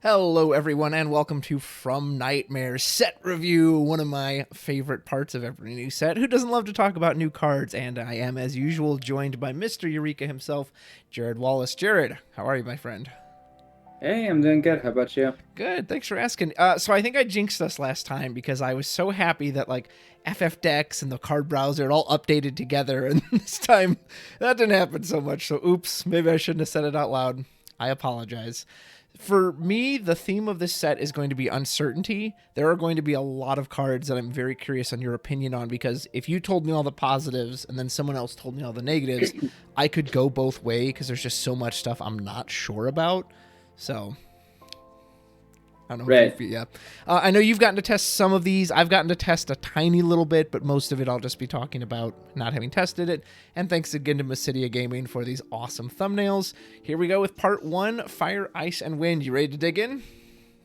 Hello, everyone, and welcome to From Nightmares Set Review, one of my favorite parts of every new set. Who doesn't love to talk about new cards? And I am, as usual, joined by Mr. Eureka himself, Jared Wallace. Jared, how are you, my friend? Hey, I'm doing good. How about you? Good, thanks for asking. So I think I jinxed us last time because I was so happy that, like, FF Decks and the card browser it all updated together, and this time that didn't happen so much. So, oops, maybe I shouldn't have said it out loud. I apologize. For me, the theme of this set is going to be uncertainty. There are going to be a lot of cards that I'm very curious on your opinion on, because if you told me all the positives and then someone else told me all the negatives, I could go both way because there's just so much stuff I'm not sure about. So I don't know Right. if you, yeah. I know you've gotten to test some of these. I've gotten to test a tiny little bit, but most of it I'll just be talking about not having tested it. And thanks again to Mysidia Gaming for these awesome thumbnails. Here we go with part one, Fire, Ice, and Wind. You ready to dig in?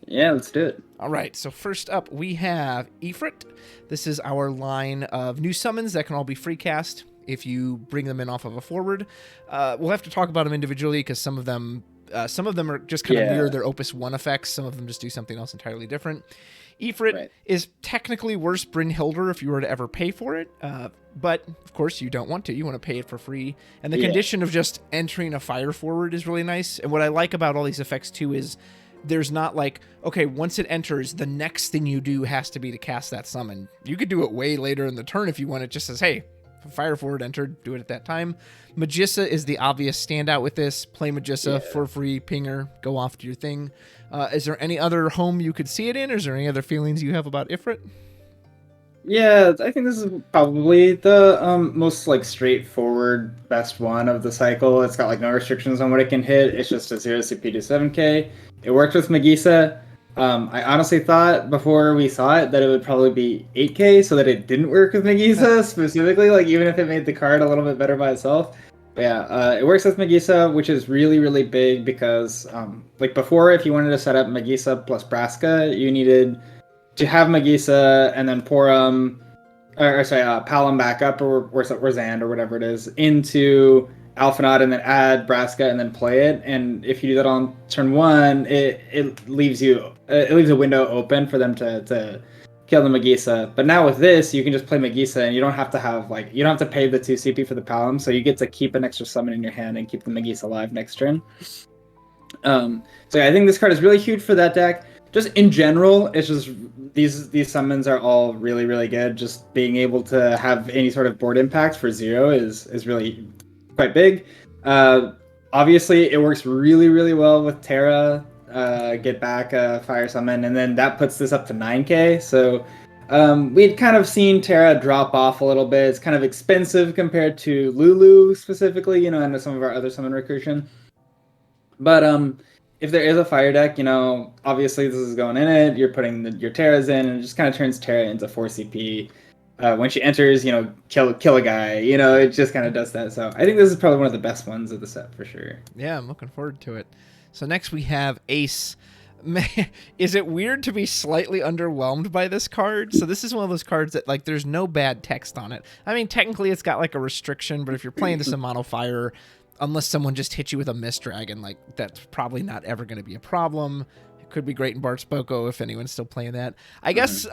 Yeah, let's do it. All right, so first up we have Ifrit. This is our line of new summons that can all be free cast if you bring them in off of a forward. We'll have to talk about them individually because some of them are just kind of mirror their Opus 1 effects. Some of them just do something else entirely different. Ifrit is technically worse Brynhildr if you were to ever pay for it, but of course you don't want to. You want to pay it for free. And the condition of just entering a fire forward is really nice. And what I like about all these effects too is there's not like, okay, once it enters, the next thing you do has to be to cast that summon. You could do it way later in the turn if you want. It just says, hey, fire forward entered, do it at that time. Magissa is the obvious standout with this. Play Magissa for free, pinger, go off to your thing. Is there any other home you could see it in, or is there any other feelings you have about Ifrit? Yeah, I think this is probably the most like straightforward best one of the cycle. It's got like no restrictions on what it can hit. It's just a 0 CP to 7k. It worked with Magisa. I honestly thought before we saw it that it would probably be 8k, so that it didn't work with Magisa specifically, like even if it made the card a little bit better by itself. But yeah, it works with Magisa, which is really, really big because like before, if you wanted to set up Magisa plus Braska, you needed to have Magisa and then Porum, or sorry, Palom back up or Zand or whatever it is into Alphanot and then add Braska and then play it. And if you do that on turn one, it leaves a window open for them to kill the Magisa. But now with this, you can just play Magisa and you don't have to pay the 2 CP for the Palom, so you get to keep an extra summon in your hand and keep the Magisa alive next turn. So yeah, I think this card is really huge for that deck. Just in general, it's just these summons are all really, really good. Just being able to have any sort of board impact for 0 is really quite big. Obviously, it works really, really well with Terra. Get back Fire Summon, and then that puts this up to 9k. So we'd kind of seen Terra drop off a little bit. It's kind of expensive compared to Lulu specifically, and some of our other summon recursion. But if there is a fire deck, obviously this is going in it. You're putting your Terras in, and it just kind of turns Terra into 4 CP. When she enters, kill a guy. It just kind of does that. So I think this is probably one of the best ones of the set for sure. Yeah, I'm looking forward to it. So next we have Ace. Is it weird to be slightly underwhelmed by this card? So this is one of those cards that, like, there's no bad text on it. I mean, technically it's got like a restriction, but if you're playing this in mono fire, unless someone just hits you with a Mist Dragon, like, that's probably not ever going to be a problem. It could be great in Bart's Boko if anyone's still playing that. I guess,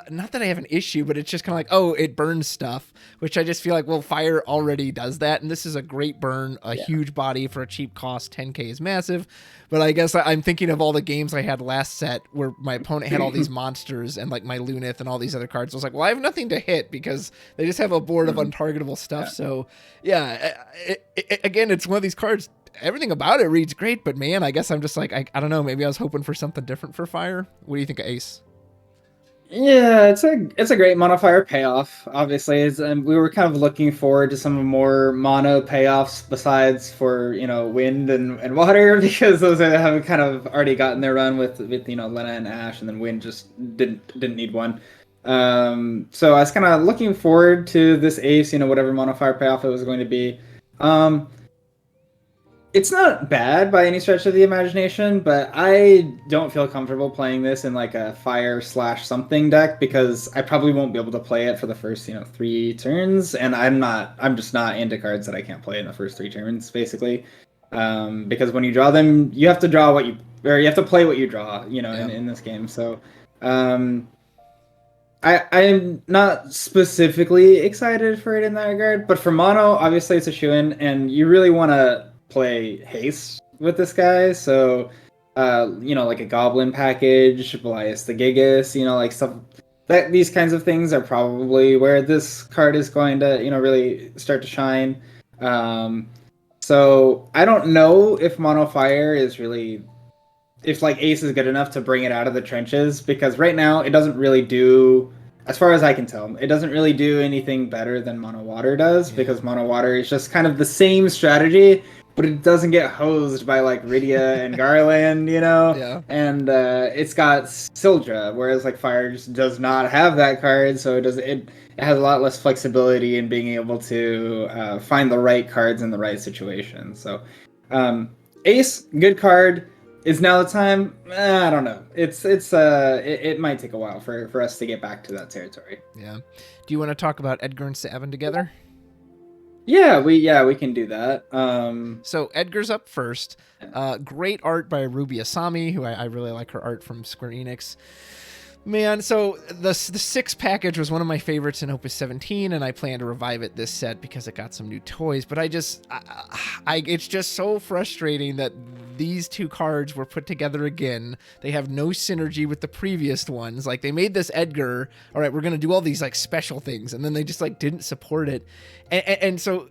not that I have an issue, but it's just kind of like, oh, it burns stuff, which I just feel like, well, fire already does that, and this is a great burn, huge body for a cheap cost. 10k is massive, but I guess I'm thinking of all the games I had last set where my opponent had all these monsters and like my Lunith and all these other cards. I was like, well, I have nothing to hit because they just have a board of untargetable stuff. So yeah, again, it's one of these cards. Everything about it reads great, but man, I guess I'm just like, I don't know. Maybe I was hoping for something different for fire. What do you think of Ace? Yeah, it's a great mono fire payoff. Obviously, we were kind of looking forward to some more mono payoffs besides for wind and water, because those have kind of already gotten their run with Lena and Ash, and then wind just didn't need one. So I was kind of looking forward to this Ace, whatever mono fire payoff it was going to be. It's not bad by any stretch of the imagination, but I don't feel comfortable playing this in like a fire / something deck because I probably won't be able to play it for the first 3 turns, and I'm just not into cards that I can't play in the first 3 turns basically. Because when you draw them, you have to draw what you or you have to play what you draw, Yeah. in this game. So, um, I'm not specifically excited for it in that regard, but for mono, obviously it's a shoo-in, and you really want to play haste with this guy. So, like a goblin package, Belias the Gigas, like stuff that these kinds of things are probably where this card is going to, really start to shine. Um, so I don't know if mono fire is really if like Ace is good enough to bring it out of the trenches, because right now it doesn't really do, as far as I can tell, it doesn't really do anything better than Mono Water does, Yeah. because Mono Water is just kind of the same strategy, but it doesn't get hosed by like Rydia and Garland, Yeah. and it's got Sildra, whereas like Fire just does not have that card, so it has a lot less flexibility in being able to find the right cards in the right situation. So um, Ace, good card. Is now the time? I don't know. It might take a while for us to get back to that territory. Yeah. Do you want to talk about Edgar and Savin together? Yeah, we can do that. So Edgar's up first. Great art by Ruby Asami, who I really like her art from Square Enix. Man, so the 6 package was one of my favorites in Opus 17, and I plan to revive it this set because it got some new toys. But it's just so frustrating that these 2 cards were put together again. They have no synergy with the previous ones. Like, they made this Edgar, all right, we're gonna do all these like special things, and then they just like didn't support it, and so.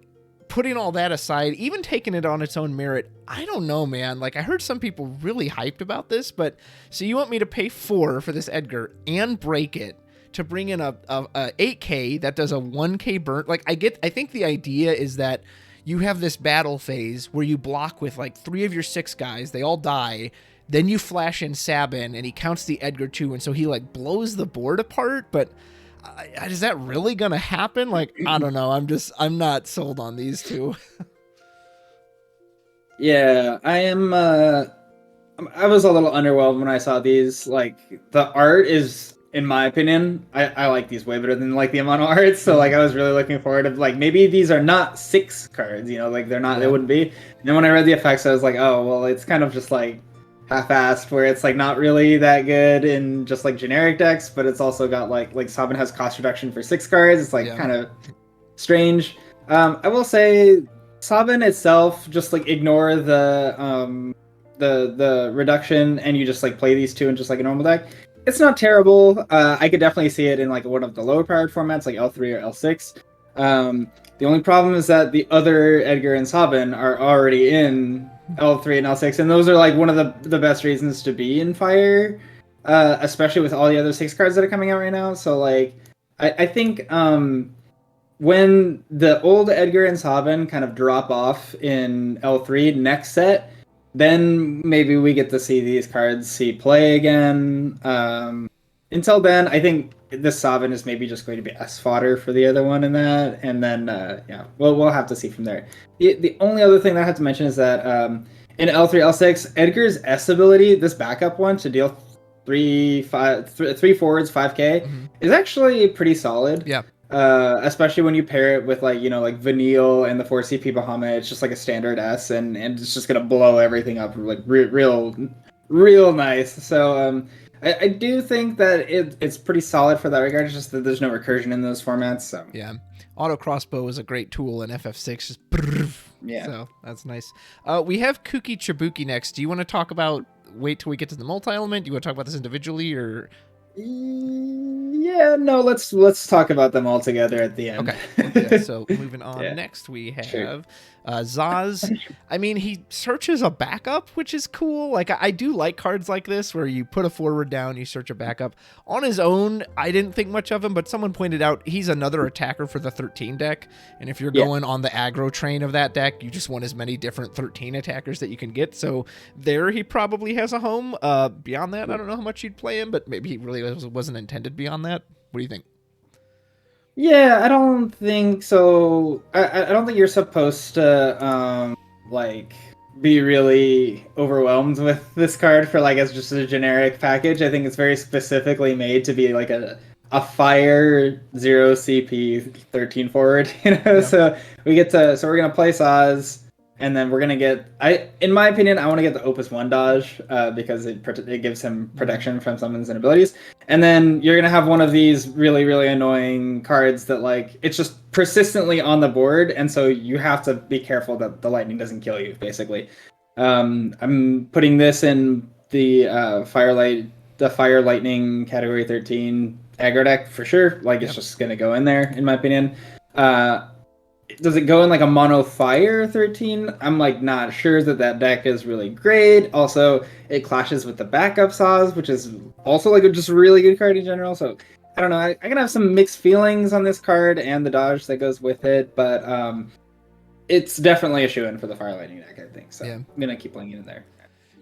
Putting all that aside, even taking it on its own merit, I don't know, man. Like, I heard some people really hyped about this, but so you want me to pay 4 for this Edgar and break it to bring in a 8K that does a 1K burn? Like, I think the idea is that you have this battle phase where you block with like 3 of your 6 guys, they all die. Then you flash in Sabin and he counts the Edgar too, and so he like blows the board apart, but is that really gonna happen? Like, I don't know. I'm not sold on these 2. Yeah, I am. I was a little underwhelmed when I saw these. Like, the art is, in my opinion, I like these way better than like the amount of art. So like, I was really looking forward to like maybe these are not 6 cards. Like they're not. They wouldn't be. And then when I read the effects, I was like, oh well, it's kind of just like half-assed, where it's like not really that good in just like generic decks, but it's also got like Sabin has cost reduction for 6 cards. It's like kind of strange. I will say Sabin itself, just like ignore the reduction, and you just like play these 2 in just like a normal deck. It's not terrible. I could definitely see it in like one of the lower powered formats like L3 or L6. The only problem is that the other Edgar and Sabin are already in L3 and L6, and those are like one of the best reasons to be in Fire, especially with all the other 6 cards that are coming out right now. So like, I think when the old Edgar and Sabin kind of drop off in L3 next set, then maybe we get to see these cards see play again. Until then, I think this Sabin is maybe just going to be S fodder for the other one in that, and then we'll have to see from there. The only other thing that I have to mention is that in L3 L6, Edgar's S ability, this backup one to deal 3 forwards 5K, is actually pretty solid. Yeah. Especially when you pair it with like like Vanille and the 4CP Bahamut. It's just like a standard S, and it's just gonna blow everything up like real nice. So I do think that it's pretty solid for that regard. It's just that there's no recursion in those formats. So yeah, auto crossbow is a great tool in FF6. Just yeah, so that's nice. We have Kuki Chibuki next. Do you want to talk about? Wait till we get to the multi-element. Do you want to talk about this individually or? Yeah, no, let's talk about them all together at the end. Okay. Yeah, so moving on. Next we have Zaz. I mean, he searches a backup, which is cool. Like, I do like cards like this where you put a forward down, you search a backup. On his own, I didn't think much of him, but someone pointed out he's another attacker for the 13 deck. And if you're going on the aggro train of that deck, you just want as many different 13 attackers that you can get. So there he probably has a home. Beyond that, I don't know how much you'd play him, but maybe he really wasn't intended beyond that. What do you think? Yeah, I don't think so. I don't think you're supposed to like be really overwhelmed with this card for like as just a generic package. I think it's very specifically made to be like a fire 0 CP 13 forward, Yeah. So we're gonna play Saz. and then we're gonna get. In my opinion, I want to get the Opus One dodge because it gives him protection from summons and abilities. And then you're gonna have one of these really really annoying cards that like it's just persistently on the board, and so you have to be careful that the lightning doesn't kill you. Basically, I'm putting this in the Fire Lightning category 13 aggro deck for sure. Like it's just gonna go in there, in my opinion. Does it go in like a mono fire 13? I'm like not sure that deck is really great. Also, it clashes with the backup saws, which is also like a just really good card in general. So I don't know. I can have some mixed feelings on this card and the dodge that goes with it, but it's definitely a shoe-in for the Fire Lightning deck, I think. So I'm gonna keep playing it in there.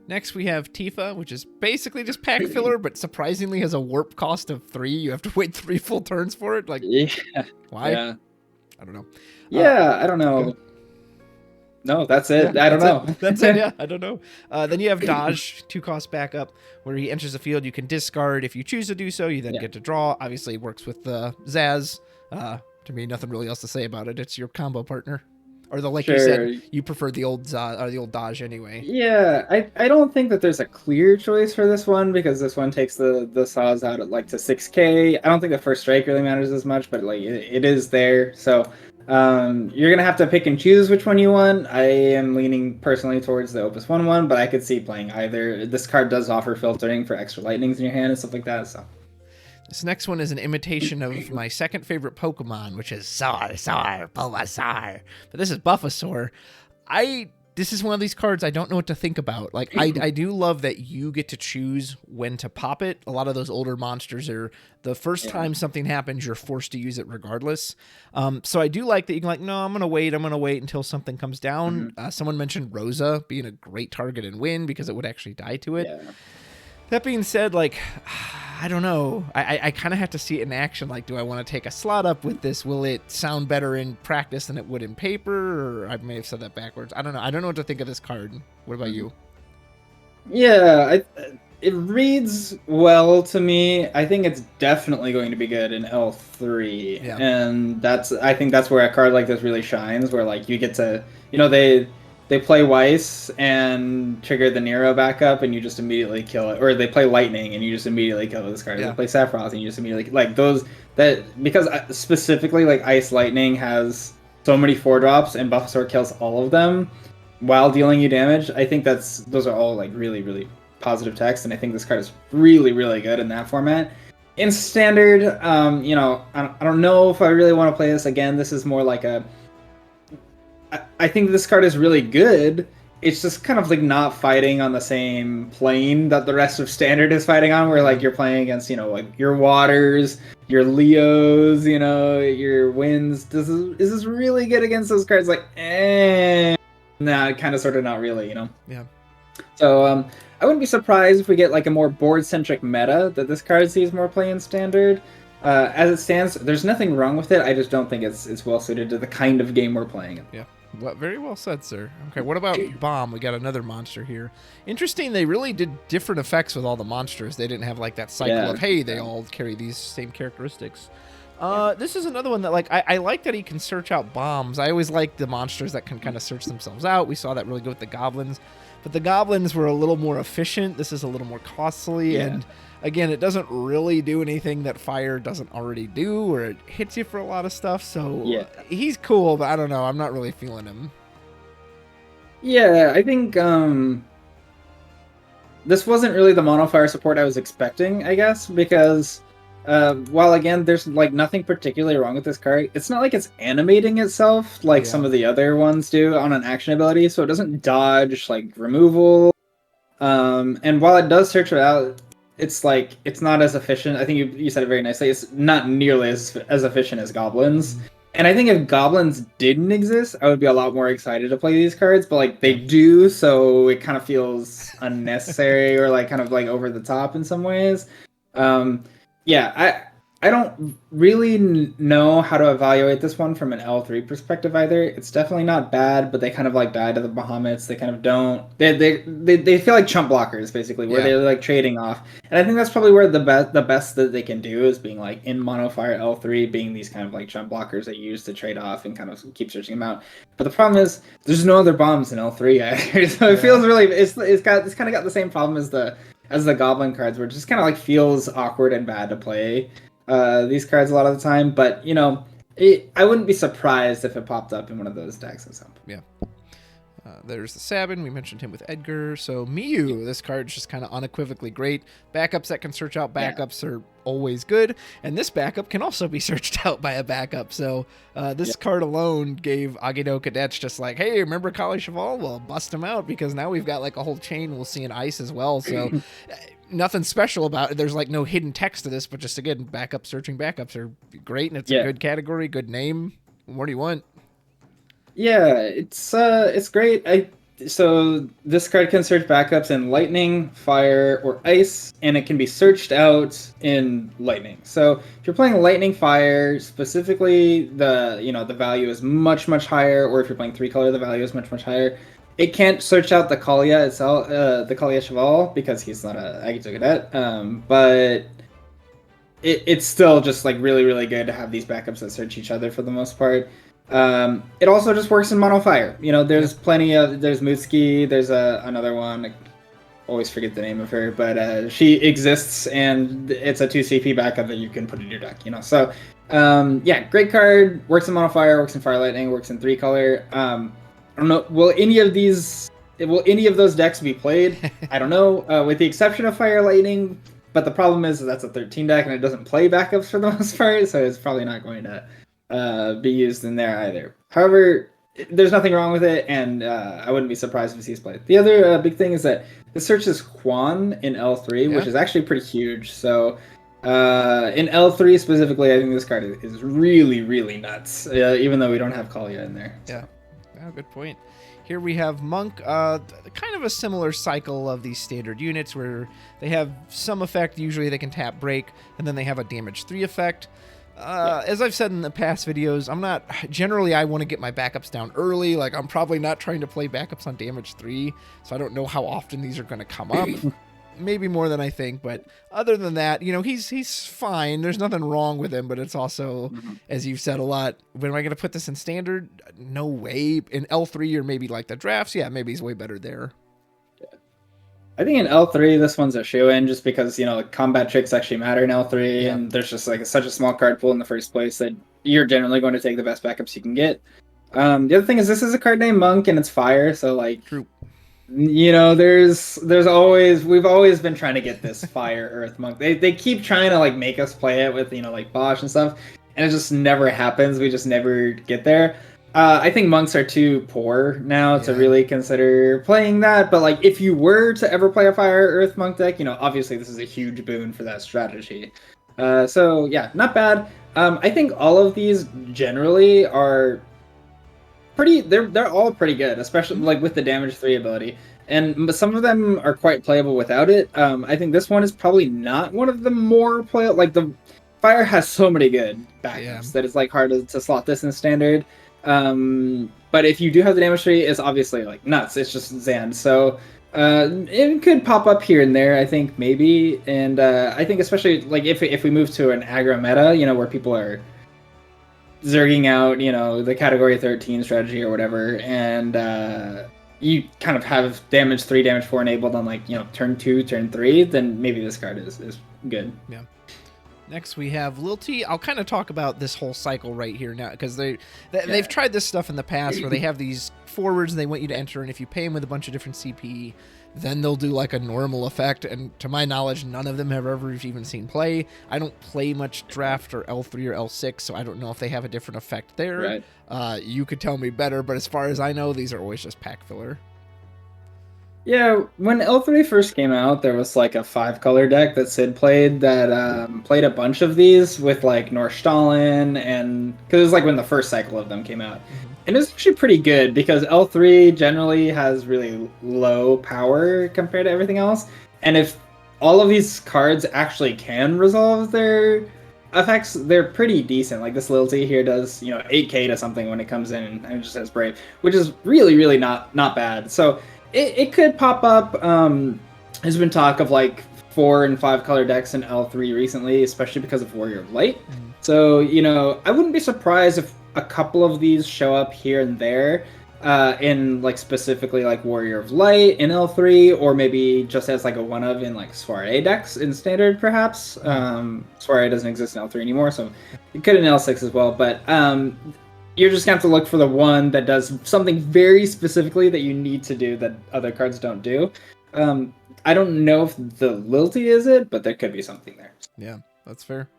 Next, we have Tifa, which is basically just pack filler, but surprisingly has a warp cost of 3. You have to wait 3 full turns for it. Like, why? Yeah. I don't know. Yeah, I don't know. Okay. No, that's it. I don't know. That's it. Yeah, I don't know. Then you have Dodge, 2 cost backup, where he enters the field. You can discard if you choose to do so. You then get to draw. Obviously, it works with the Zaz. To me, nothing really else to say about it. It's your combo partner. Or like you said, you prefer the old Dodge anyway. Yeah, I don't think that there's a clear choice for this one because this one takes the saws out at like to 6k. I don't think the first strike really matters as much, but like it is there. So you're gonna have to pick and choose which one you want. I am leaning personally towards the Opus 1 but I could see playing either. This card does offer filtering for extra lightnings in your hand and stuff like that. So. This next one is an imitation of my second favorite Pokemon, which is Bulbasaur. But this is Bulbasaur. This is one of these cards I don't know what to think about. Like, I do love that you get to choose when to pop it. A lot of those older monsters are the first time something happens, you're forced to use it regardless. So I do like that you can like, no, I'm going to wait until something comes down. Someone mentioned Rosa being a great target and win because it would actually die to it. Yeah. That being said, like, I don't know. I kind of have to see it in action. Like, do I want to take a slot up with this? Will it sound better in practice than it would in paper? Or I may have said that backwards. I don't know. I don't know what to think of this card. What about you? Yeah, it reads well to me. I think it's definitely going to be good in L3. Yeah. And I think that's where a card like this really shines, where like you get to, they play Weiss and trigger the Nero backup, and you just immediately kill it. Or they play Lightning, and you just immediately kill this card. Yeah. They play Sephiroth, and you just immediately like those because specifically like Ice Lightning has so many 4-drops, and Bulbasaur kills all of them while dealing you damage. I think those are all like really really positive text, and I think this card is really really good in that format. In Standard, I don't know if I really want to play this again. This is more like I think this card is really good. It's just kind of like not fighting on the same plane that the rest of Standard is fighting on, where like you're playing against, like your Waters, your Leos, your Winds. Is this really good against those cards? Like, nah, kind of sort of not really, Yeah. So I wouldn't be surprised if we get like a more board-centric meta that this card sees more play in Standard. As it stands, there's nothing wrong with it. I just don't think it's well suited to the kind of game we're playing. Yeah. Well, very well said, sir. Okay, what about Bomb? We got another monster here. Interesting, they really did different effects with all the monsters. They didn't have like that cycle of, hey, they all carry these same characteristics. This is another one that like I like that he can search out bombs. I always like the monsters that can kind of search themselves out. We saw that really good with the goblins. But the goblins were a little more efficient. This is a little more costly. Yeah. And again, it doesn't really do anything that fire doesn't already do, or it hits you for a lot of stuff. So he's cool, but I don't know. I'm not really feeling him. Yeah, I think this wasn't really the mono fire support I was expecting, I guess, because while again, there's like nothing particularly wrong with this card, it's not like it's animating itself like some of the other ones do on an action ability, so it doesn't dodge like removal. And while it does search it out, it's not as efficient. I think you said it very nicely. It's not nearly as efficient as Goblins. And I think if Goblins didn't exist, I would be a lot more excited to play these cards, but like they do, so it kind of feels unnecessary or like kind of like over the top in some ways. I I don't really know how to evaluate this one from an L3 perspective either. It's definitely not bad, but they kind of like die to the Bahamut's. They kind of don't. They feel like chump blockers basically, where Yeah. they're like trading off. And I think that's probably where the best that they can do is being like in mono fire L3, being these kind of like chump blockers that you use to trade off and kind of keep searching them out. But the problem is there's no other bombs in L3 either, so it feels really it's kind of got the same problem as the Goblin cards, where it just kind of like feels awkward and bad to play these cards a lot of the time, but I wouldn't be surprised if it popped up in one of those decks at some point. Yeah. There's the Sabin. We mentioned him with Edgar. So Miyu, this card's just kind of unequivocally great. Backups that can search out backups are always good, and this backup can also be searched out by a backup. So this card alone gave Agito Cadets just like, hey, remember Kali Cheval? Well, bust him out, because now we've got like a whole chain. We'll see in Ice as well. So nothing special about it. There's like no hidden text to this, but just again, backup searching backups are great, and it's a good category, good name. What do you want? Yeah, it's great. So this card can search backups in lightning, fire, or ice, and it can be searched out in lightning. So if you're playing lightning fire, specifically the value is much higher, or if you're playing 3-color, the value is much higher. It can't search out the Kalia itself, the Kalia Cheval, because he's not a Agito Cadet. But it's still just like really good to have these backups that search each other for the most part. It also just works in mono fire. There's there's Mutsuki, there's another one. I always forget the name of her, but she exists, and it's a 2 CP backup that you can put in your deck. So great card. Works in mono fire, works in fire lightning, works in 3-color. I don't know. Will any of those decks be played? I don't know, with the exception of fire lightning. But the problem is that's a 13 deck, and it doesn't play backups for the most part, so it's probably not going to be used in there either. However, there's nothing wrong with it, and I wouldn't be surprised if it sees play. The other big thing is that it searches Quan in L3, which is actually pretty huge. So in L3 specifically, I think this card is really nuts, even though we don't have Kalia in there. Yeah, good point. Here we have Monk, kind of a similar cycle of these standard units where they have some effect. Usually they can tap break, and then they have a damage 3 effect. As I've said in the past videos, I want to get my backups down early. Like, I'm probably not trying to play backups on damage 3, so I don't know how often these are going to come up. Maybe more than I think, but other than that, he's fine. There's nothing wrong with him, but it's also, as you've said a lot, when am I going to put this in standard? No way. In L3 or maybe like the drafts, maybe he's way better there. I think in L3, this one's a shoe-in just because, combat tricks actually matter in L3, and there's just like such a small card pool in the first place that you're generally going to take the best backups you can get. The other thing is this is a card named Monk, and it's fire, so like... True. There's always, we've always been trying to get this fire earth monk. They keep trying to like make us play it with like Bosch and stuff, and it just never happens. We just never get there. I think monks are too poor now to really consider playing that, but like if you were to ever play a fire earth monk deck, obviously this is a huge boon for that strategy. So yeah, not bad. I think all of these generally are they're all pretty good, especially like with the damage 3 ability, and some of them are quite playable without it. I think this one is probably not one of the more playable. Like the fire has so many good backups that it's like hard to slot this in standard. But if you do have the damage 3, it's obviously like nuts. It's just Zan, so it could pop up here and there, I think, maybe. And I think especially like if we move to an aggro meta, where people are zerging out, the category 13 strategy or whatever, and you kind of have damage 3, damage 4 enabled on like, turn 2, turn 3, then maybe this card is good. Yeah. Next we have Lilty. I'll kind of talk about this whole cycle right here now, because they've tried this stuff in the past where they have these forwards they want you to enter, and if you pay them with a bunch of different CP, then they'll do like a normal effect, and to my knowledge, none of them have ever even seen play. I don't play much draft or L3 or L6, so I don't know if they have a different effect there. Right. You could tell me better, but as far as I know, these are always just pack filler. Yeah, when L3 first came out, there was like a 5-color deck that Sid played that played a bunch of these with like Nordstalin, and because it was like when the first cycle of them came out. And it was actually pretty good because L3 generally has really low power compared to everything else. And if all of these cards actually can resolve their effects, they're pretty decent. Like this loyalty here does, 8k to something when it comes in and it just says brave, which is really, really not bad. So it could pop up. There's been talk of like 4 and 5 color decks in L3 recently, especially because of Warrior of Light. So, I wouldn't be surprised if a couple of these show up here and there. In like specifically like Warrior of Light in L3, or maybe just as like a one of in like Soiree decks in Standard, perhaps. Soiree doesn't exist in L3 anymore, so it could in L6 as well. But you're just gonna have to look for the one that does something very specifically that you need to do that other cards don't do. I don't know if the Lilty is it, but there could be something there. Yeah, that's fair.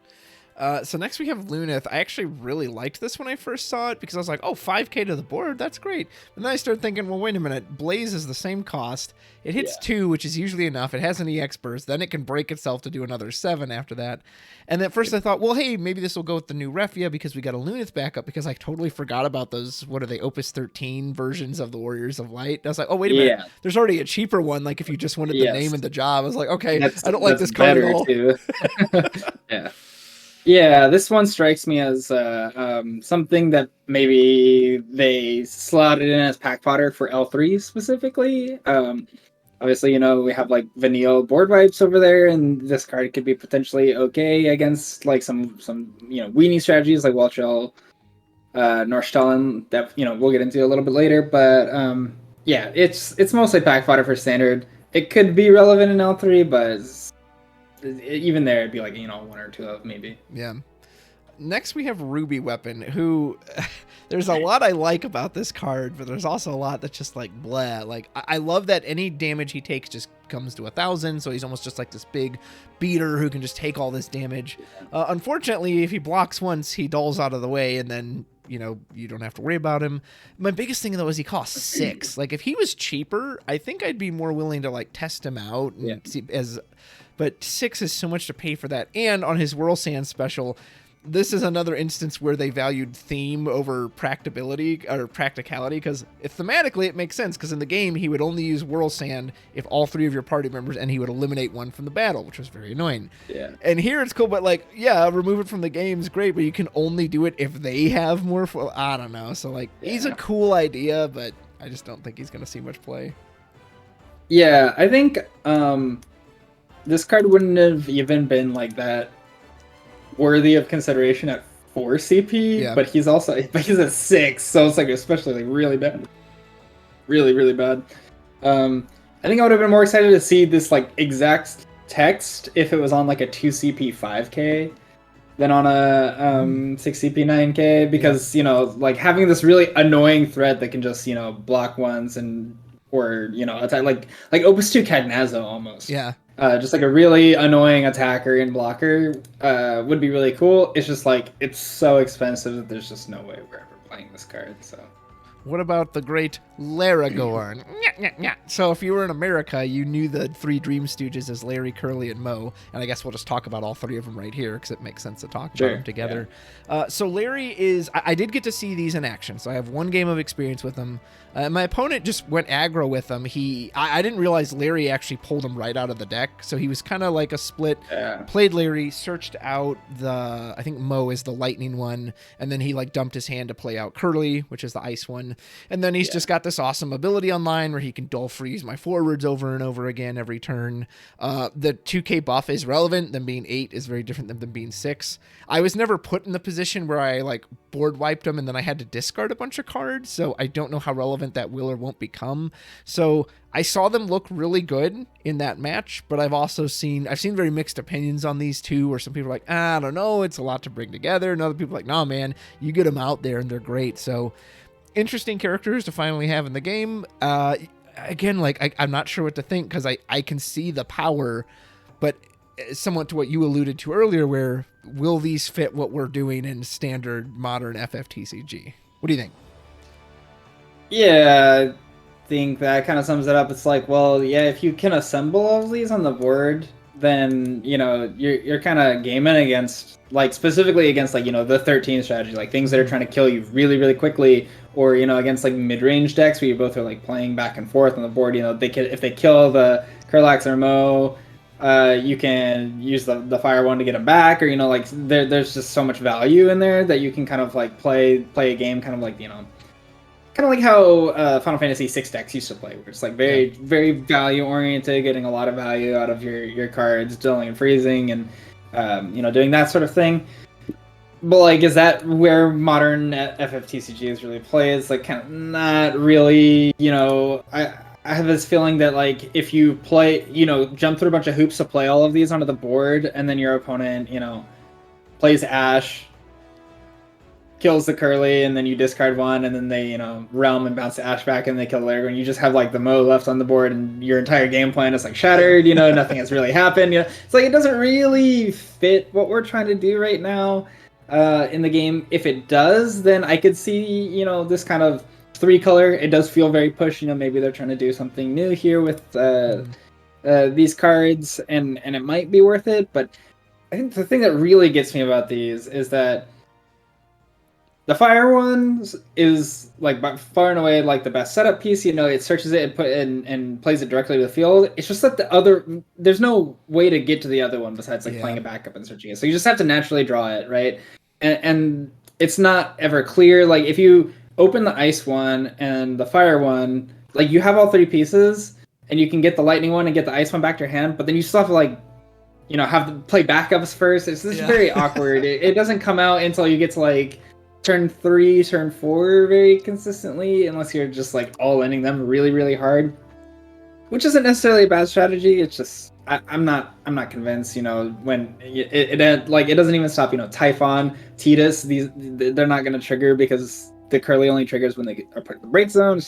So next we have Lunith. I actually really liked this when I first saw it because I was like, oh, 5k to the board, that's great. And then I started thinking, well, wait a minute, Blaze is the same cost. It hits 2, which is usually enough. It has an EX burst. Then it can break itself to do another 7 after that. And at first I thought, well, hey, maybe this will go with the new Refia because we got a Lunith backup, because I totally forgot about those, what are they, Opus 13 versions of the Warriors of Light. I was like, oh, wait a minute. There's already a cheaper one, like if you just wanted the name and the job. I was like, okay, I don't like this card at all. Too. Yeah, this one strikes me as something that maybe they slotted in as pack fodder for L3 specifically. Obviously, we have like Vanille board wipes over there, and this card could be potentially okay against like some weenie strategies like Welchel, Norstalen that we'll get into a little bit later. But yeah, it's mostly pack fodder for Standard. It could be relevant in L3, but even there, it'd be like, 1 or 2 of maybe. Yeah. Next, we have Ruby Weapon, who there's a lot I like about this card, but there's also a lot that's just like blah. Like, I love that any damage he takes just comes to 1,000, so he's almost just like this big beater who can just take all this damage. Unfortunately, if he blocks once, he dulls out of the way, and then you don't have to worry about him. My biggest thing though is he costs 6. Like, if he was cheaper, I think I'd be more willing to like test him out and see but 6 is so much to pay for that. And on his Whirl Sand special, this is another instance where they valued theme over practicality, because thematically it makes sense, because in the game he would only use Whirl Sand if all 3 of your party members, and he would eliminate one from the battle, which was very annoying. Yeah. And here it's cool, but like, yeah, remove it from the game is great, but you can only do it if they have more. I don't know. So like, he's a cool idea, but I just don't think he's going to see much play. Yeah, I think this card wouldn't have even been like that worthy of consideration at 4 CP, but he's at 6, so it's like especially like really bad, really bad. I think I would have been more excited to see this like exact text if it was on like a 2 CP 5k than on a 6 CP 9k, because like having this really annoying threat that can just block once or attack like Opus 2 Cagnazzo almost. Just like a really annoying attacker and blocker would be really cool. It's just like, it's so expensive that there's just no way we're ever playing this card. So, what about the great Laragorn? So if you were in America, you knew the 3 Dream Stooges as Larry, Curly, and Moe. And I guess we'll just talk about all 3 of them right here because it makes sense to talk about them together. So Larry is... I did get to see these in action, so I have 1 game of experience with them. My opponent just went aggro with him. I didn't realize Larry actually pulled him right out of the deck, so he was kind of like a split. Played Larry, searched out I think Moe is the lightning one, and then he like dumped his hand to play out Curly, which is the ice one. And then he's just got this awesome ability online where he can dull freeze my forwards over and over again every turn. The 2k buff is relevant. Them being 8 is very different than them being 6. I was never put in the position where I like board wiped them and then I had to discard a bunch of cards, so I don't know how relevant that will or won't become. So I saw them look really good in that match, but I've seen very mixed opinions on these two, where some people are like, I don't know, it's a lot to bring together, and other people are like, nah, man, you get them out there and they're great. So interesting characters to finally have in the game. Again, like I'm not sure what to think, because I can see the power, but somewhat to what you alluded to earlier, where will these fit what we're doing in standard modern FFTCG? What do you think? Yeah, I think that kind of sums it up. It's like, well, yeah, if you can assemble all of these on the board, then you're kind of gaming against, like, specifically against, like, the 13 strategy, like things that are trying to kill you really, really quickly, or against like mid-range decks where you both are like playing back and forth on the board. If they kill the Kurlax or Mo, You can use the fire one to get them back, or like there's just so much value in there that you can kind of like play a game kind of like kind of like how Final Fantasy VI decks used to play, where it's like very value oriented, getting a lot of value out of your cards, dulling and freezing, and doing that sort of thing. But like, is that where modern FFTCGs really play? It's like kind of not really. I have this feeling that like if you play, jump through a bunch of hoops to play all of these onto the board, and then your opponent, plays Ash, kills the Curly, and then you discard one, and then they, realm and bounce the Ash back, and they kill the Larry, and you just have like the Mo left on the board, and your entire game plan is like shattered. Nothing has really happened. It's like it doesn't really fit what we're trying to do right now in the game. If it does, then I could see, this kind of 3-color. It does feel very push. Maybe they're trying to do something new here with these cards, and it might be worth it. But I think the thing that really gets me about these is that the fire ones is like by far and away like the best setup piece. It searches it and plays it directly to the field. It's just that there's no way to get to the other one besides like playing a backup and searching it. So you just have to naturally draw it, right? And it's not ever clear. Like if you open the ice one and the fire one, like you have all 3 pieces, and you can get the lightning one and get the ice one back to your hand, but then you still have to like, have to play backups first. It's just very awkward. It doesn't come out until you get to like turn 3, turn 4 very consistently, unless you're just like all ending them really, really hard, which isn't necessarily a bad strategy. It's just I'm not convinced. When it like it doesn't even stop. Typhon, Tidus, they're not going to trigger because the Curly only triggers when they are put in the break zone.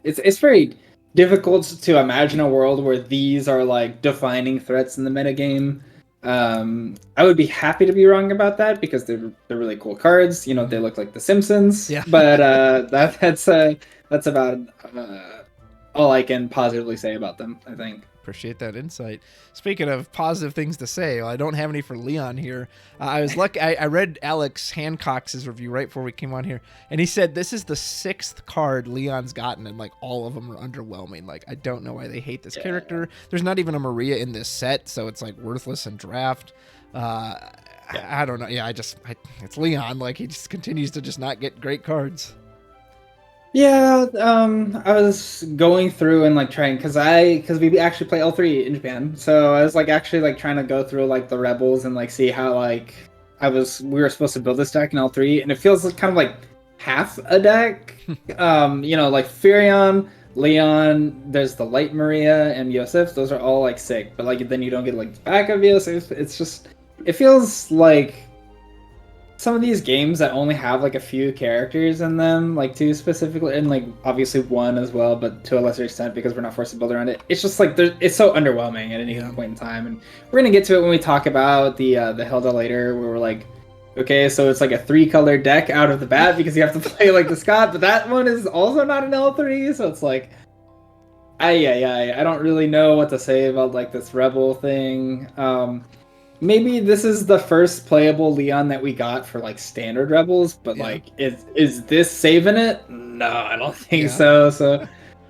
It's very difficult to imagine a world where these are like defining threats in the metagame. I would be happy to be wrong about that because they're really cool cards. They look like The Simpsons. Yeah. But that's about all I can positively say about them, I think. Appreciate that insight. Speaking of positive things to say, I don't have any for Leon here. I was lucky. I read Alex Hancock's review right before we came on here, and he said this is the 6th card Leon's gotten, and like all of them are underwhelming. Like I don't know why they hate this character. There's not even a Maria in this set, so it's like worthless in draft. I don't know. Yeah, it's Leon. Like he just continues to just not get great cards. Yeah, I was going through and like trying because we actually play L3 in Japan, so I was like actually like trying to go through like the rebels and like see how like we were supposed to build this deck in L3, and it feels like kind of like half a deck. Like Furion, Leon, there's the Light Maria and Yosef. Those are all like sick, but like then you don't get like the back of Yosef. It's just it feels like some of these games that only have like a few characters in them, like 2 specifically, and like obviously 1 as well, but to a lesser extent because we're not forced to build around it. It's just like it's so underwhelming at any given point in time, and we're gonna get to it when we talk about the Hilda later, where we're like, okay, so it's like a 3-color deck out of the bat because you have to play like the Scott, but that one is also not an L3, so it's like, I don't really know what to say about like this Rebel thing. Maybe this is the first playable Leon that we got for like standard Rebels, but like, is this saving it? No, I don't think so. So,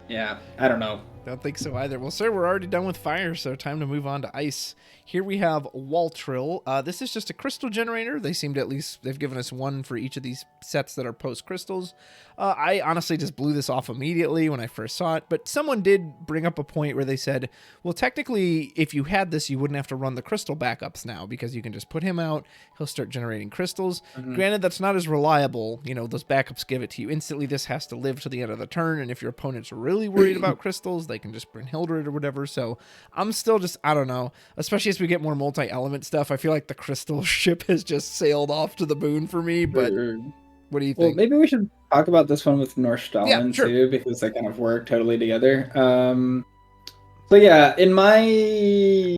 yeah, I don't know. Don't think so either. Well, sir, we're already done with fire, so time to move on to ice. Here we have Waltrill. This is just a crystal generator. They seem to they've given us 1 for each of these sets that are post-crystals. I honestly just blew this off immediately when I first saw it, but someone did bring up a point where they said, well, technically, if you had this, you wouldn't have to run the crystal backups now because you can just put him out. He'll start generating crystals. Granted, that's not as reliable. Those backups give it to you instantly. This has to live to the end of the turn, and if your opponent's really worried about crystals, they can just bring Hildred or whatever. So I'm still just, I don't know, especially as we get more multi-element stuff. I feel like the crystal ship has just sailed off to the moon for me, but what do you think? Well, maybe we should talk about this one with Norstallman too, because they kind of work totally together. So yeah, in my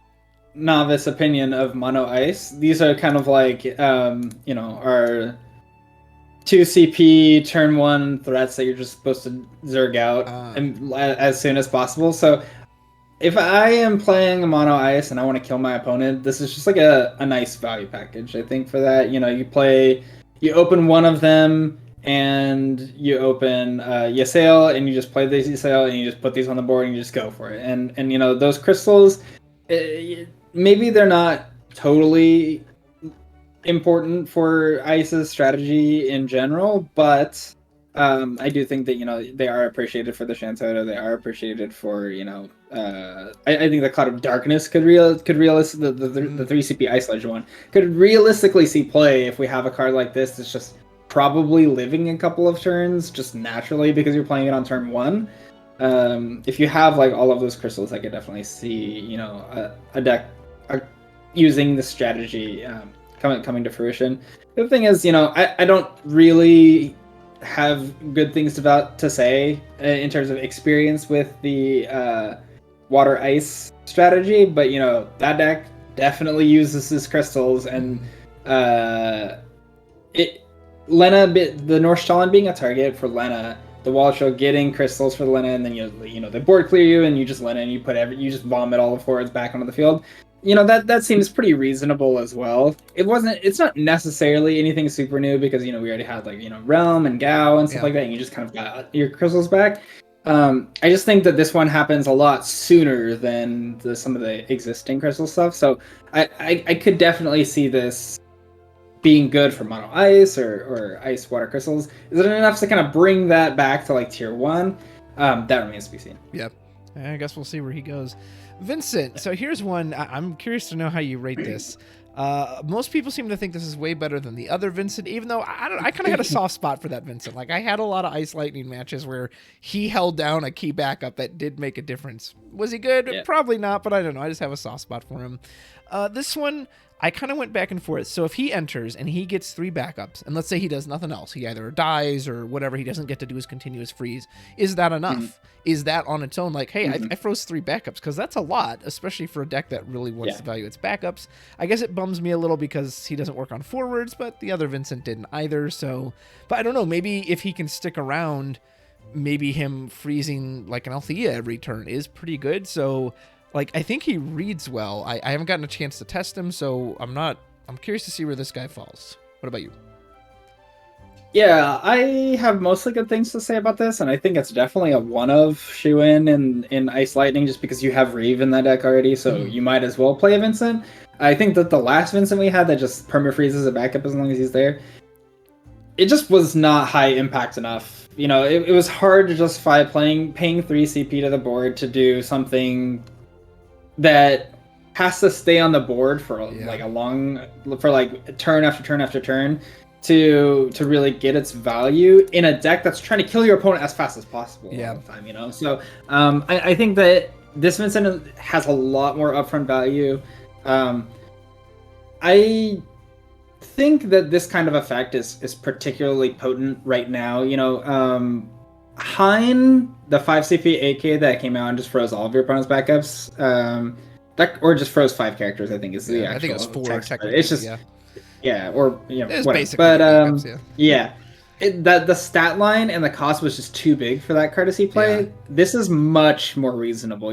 novice opinion of Mono Ice, these are kind of like, our 2 CP turn 1 threats that you're just supposed to zerg out as soon as possible. So if I am playing a Mono Ice and I want to kill my opponent, this is just like a nice value package, I think, for that. You open one of them and you open Ysael and you just play this Ysael and you just put these on the board and you just go for it. And those crystals, maybe they're not totally important for ICE's strategy in general, but I do think that they are appreciated for the Shantota. They are appreciated for I think the Cloud of Darkness could realistic the 3 CP Ice Ledge one could realistically see play if we have a card like this that's just probably living a couple of turns just naturally because you're playing it on turn 1. If you have like all of those crystals, I could definitely see a deck using the strategy coming to fruition. The other thing is, I don't really have good things to say in terms of experience with the water ice strategy, but that deck definitely uses his crystals, and Lena, the Northstalin being a target for Lena, the Walsho getting crystals for Lena, and then they board clear you, and you just Lena, and you just vomit all the forwards back onto the field. That seems pretty reasonable as well. It's not necessarily anything super new because we already had Realm and Gao and stuff like that, and you just kind of got your crystals back. I just think that this one happens a lot sooner than some of the existing crystal stuff, so I could definitely see this being good for mono ice or ice water crystals. Is it enough to kind of bring that back to tier 1? That remains to be seen. Yep. I guess we'll see where he goes. Vincent, so here's one. I'm curious to know how you rate this. Most people seem to think this is way better than the other Vincent, even though I kind of had a soft spot for that Vincent. I had a lot of Ice Lightning matches where he held down a key backup that did make a difference. Was he good? Yeah. Probably not, but I don't know. I just have a soft spot for him. This one, I kind of went back and forth. So if he enters and he gets 3 backups, and let's say he does nothing else, he either dies or whatever, he doesn't get to do his continuous freeze, is that enough? Mm-hmm. Is that on its own hey, I froze 3 backups? Because that's a lot, especially for a deck that really wants to value its backups. I guess it bums me a little because he doesn't work on forwards, but the other Vincent didn't either. So, but I don't know, maybe if he can stick around, maybe him freezing like an Althea every turn is pretty good. So I think he reads well. I haven't gotten a chance to test him, so I'm curious to see where this guy falls. What about you? Yeah, I have mostly good things to say about this, and I think it's definitely a one-of shoe-in in Ice Lightning just because you have Reeve in that deck already, so you might as well play a Vincent. I think that the last Vincent we had that just perma-freezes a backup as long as he's there, it just was not high impact enough. It was hard to justify paying 3 CP to the board to do something that has to stay on the board for turn after turn after turn to really get its value in a deck that's trying to kill your opponent as fast as possible all the time. So I think that this Vincent has a lot more upfront value. I think that this kind of effect is particularly potent right now. Hein, the 5 CP AK that came out and just froze all of your opponent's backups, or just froze 5 characters, I think is the actual. I think it was 4 technically. It's just or it's whatever. Basically but backups, the stat line and the cost was just too big for that card to see play. Yeah. This is much more reasonable.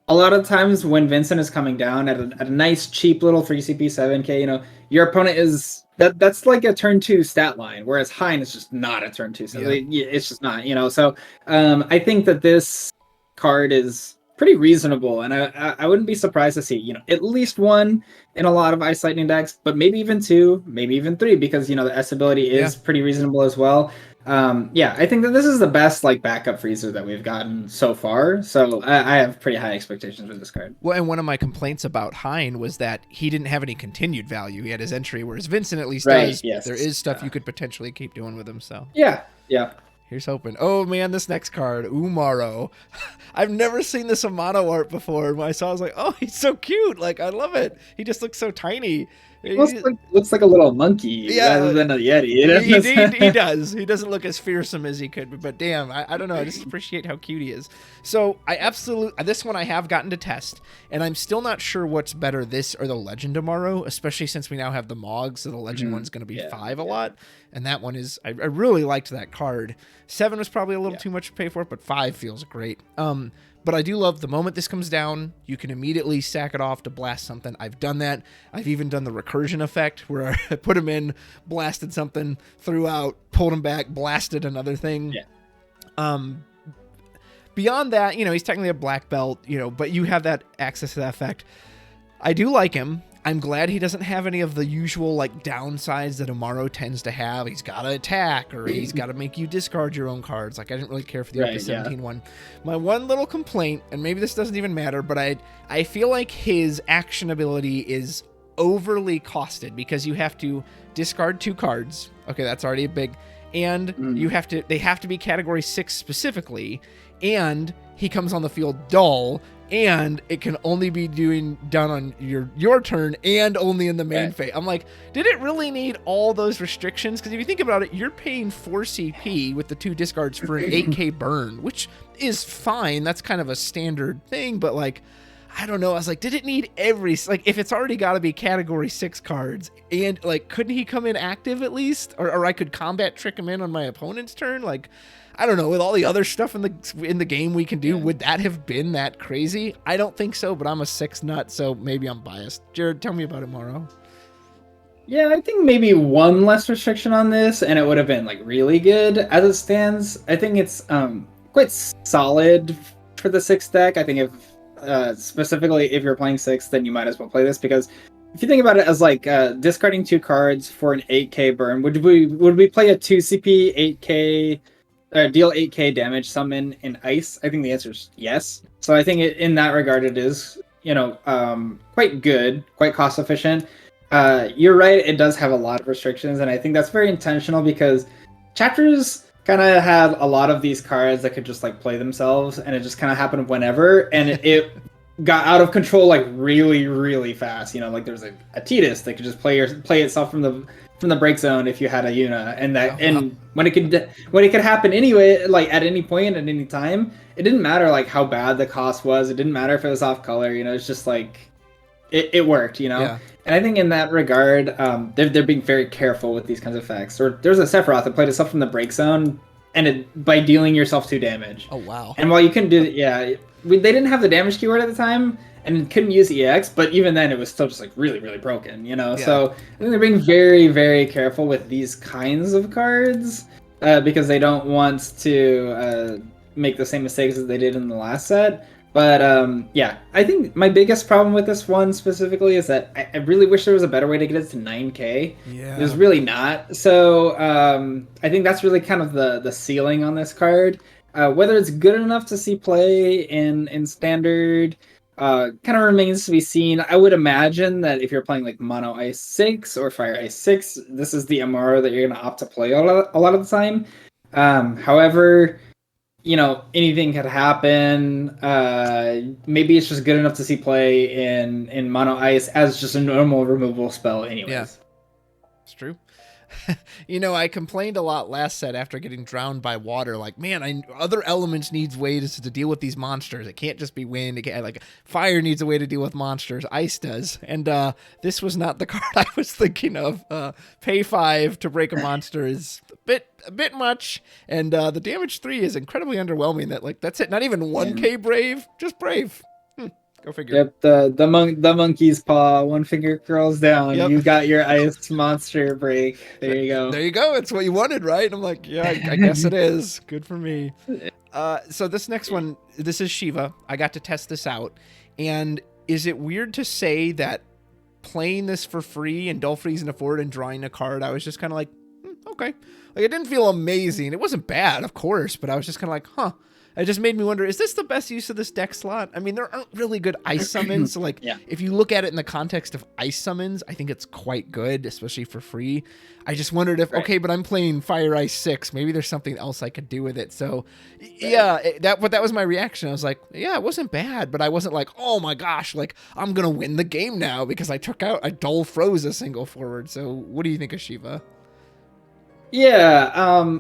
A lot of times when Vincent is coming down at a nice cheap little 3 CP 7K, your opponent is that's like a turn 2 stat line, whereas Hein is just not a turn 2. So it's just not, So I think that this card is pretty reasonable, and I wouldn't be surprised to see at least 1 in a lot of Ice Lightning decks, but maybe even 2, maybe even 3, because the S ability is pretty reasonable as well. I think that this is the best backup freezer that we've gotten so far, so I have pretty high expectations for this card. Well, and one of my complaints about Hein was that he didn't have any continued value. He had his entry, whereas Vincent at least does. Yes. There is stuff you could potentially keep doing with him. So yeah. Here's hoping. Oh man, this next card, Umaro. I've never seen this Amano art before. When I saw it, I was like, oh, he's so cute. I love it. He just looks so tiny. Looks like a little monkey rather than a Yeti. He does. He doesn't look as fearsome as he could, but damn, I don't know. I just appreciate how cute he is. So this one I have gotten to test, and I'm still not sure what's better, this or the Legend tomorrow, especially since we now have the Mogs, so the Legend one's going to be 5 a lot, and that one is, I really liked that card. 7 was probably a little too much to pay for it, but 5 feels great. But I do love the moment this comes down, you can immediately sack it off to blast something. I've done that. I've even done the recursion effect where I put him in, blasted something, threw out, pulled him back, blasted another thing. Yeah. beyond that, he's technically a black belt, but you have that access to that effect. I do like him. I'm glad he doesn't have any of the usual like downsides that Amaro tends to have. He's got to attack, or he's got to make you discard your own cards. Like, I didn't really care for the Opus 17 one. My one little complaint, and maybe this doesn't even matter, but I feel like his action ability is overly costed because you have to discard 2 cards. Okay, that's already a big, and they have to be category 6 specifically, and he comes on the field dull, and it can only be done on your turn and only in the main phase. I'm like, did it really need all those restrictions? Because if you think about it, you're paying 4 CP with the 2 discards for an 8k burn, which is fine. That's kind of a standard thing, but like, I don't know. I was like, did it need if it's already got to be category 6 cards, and like, couldn't he come in active at least? Or I could combat trick him in on my opponent's turn? Like, I don't know, with all the other stuff in the game we can do, would that have been that crazy? I don't think so, but I'm a 6 nut, so maybe I'm biased. Jared, tell me about it, Morrow. Yeah, I think maybe one less restriction on this, and it would have been like really good as it stands. I think it's quite solid for the 6 deck. I think if specifically if you're playing 6, then you might as well play this, because if you think about it as like discarding 2 cards for an 8k burn, would we play a 2 CP 8k? Deal 8k damage summon in ice? I think the answer is yes. So I think in that regard it is, quite good, quite cost efficient. You're right, it does have a lot of restrictions, and I think that's very intentional because chapters kind of have a lot of these cards that could just like play themselves, and it just kind of happened whenever, and it got out of control like really, really fast. Like there's a Titus that could just play itself from the break zone if you had a Yuna, and when it could happen anyway, like at any point at any time, it didn't matter like how bad the cost was. It didn't matter if it was off color. It's just like it worked. And I think in that regard, they're being very careful with these kinds of effects. Or there's a Sephiroth that played itself from the break zone, and by dealing yourself 2 damage. Oh wow! And while you couldn't do they didn't have the damage keyword at the time, and couldn't use EX, but even then it was still just like really, really broken, So I think they're being very, very careful with these kinds of cards because they don't want to make the same mistakes as they did in the last set. But I think my biggest problem with this one specifically is that I really wish there was a better way to get it to 9k. Yeah. There's really not. So I think that's really kind of the ceiling on this card. Whether it's good enough to see play in standard kind of remains to be seen. I would imagine that if you're playing like Mono Ice 6 or Fire Ice 6, this is the Amaro that you're going to opt to play a lot of the time. However, anything could happen. Maybe it's just good enough to see play in Mono Ice as just a normal removal spell anyways. Yeah, it's true. I complained a lot last set after getting drowned by water. Like, man, other elements needs ways to deal with these monsters. It can't just be wind. Fire needs a way to deal with monsters. Ice does. And this was not the card I was thinking of. Pay 5 to break a monster is a bit much. And the damage 3 is incredibly underwhelming. That's it. Not even 1k brave, just brave. Go figure. Yep, the monkey's paw, one finger curls down. Yep. You got your ice monster break. There you go. There you go. It's what you wanted, right? I'm like, yeah, I guess it is. Good for me. So this next one, this is Shiva. I got to test this out. And is it weird to say that playing this for free and dull freezing a forward and drawing a card, I was just kind of like, okay. Like, it didn't feel amazing. It wasn't bad, of course, but I was just kind of like, huh. It just made me wonder, is this the best use of this deck slot? I mean, there aren't really good ice summons. So, if you look at it in the context of ice summons, I think it's quite good, especially for free. I just wondered if, okay, but I'm playing Fire Ice 6. Maybe there's something else I could do with it. So, that was my reaction. I was like, yeah, it wasn't bad, but I wasn't like, oh my gosh, like, I'm going to win the game now because I dull froze a single forward. So, what do you think of Shiva? Yeah,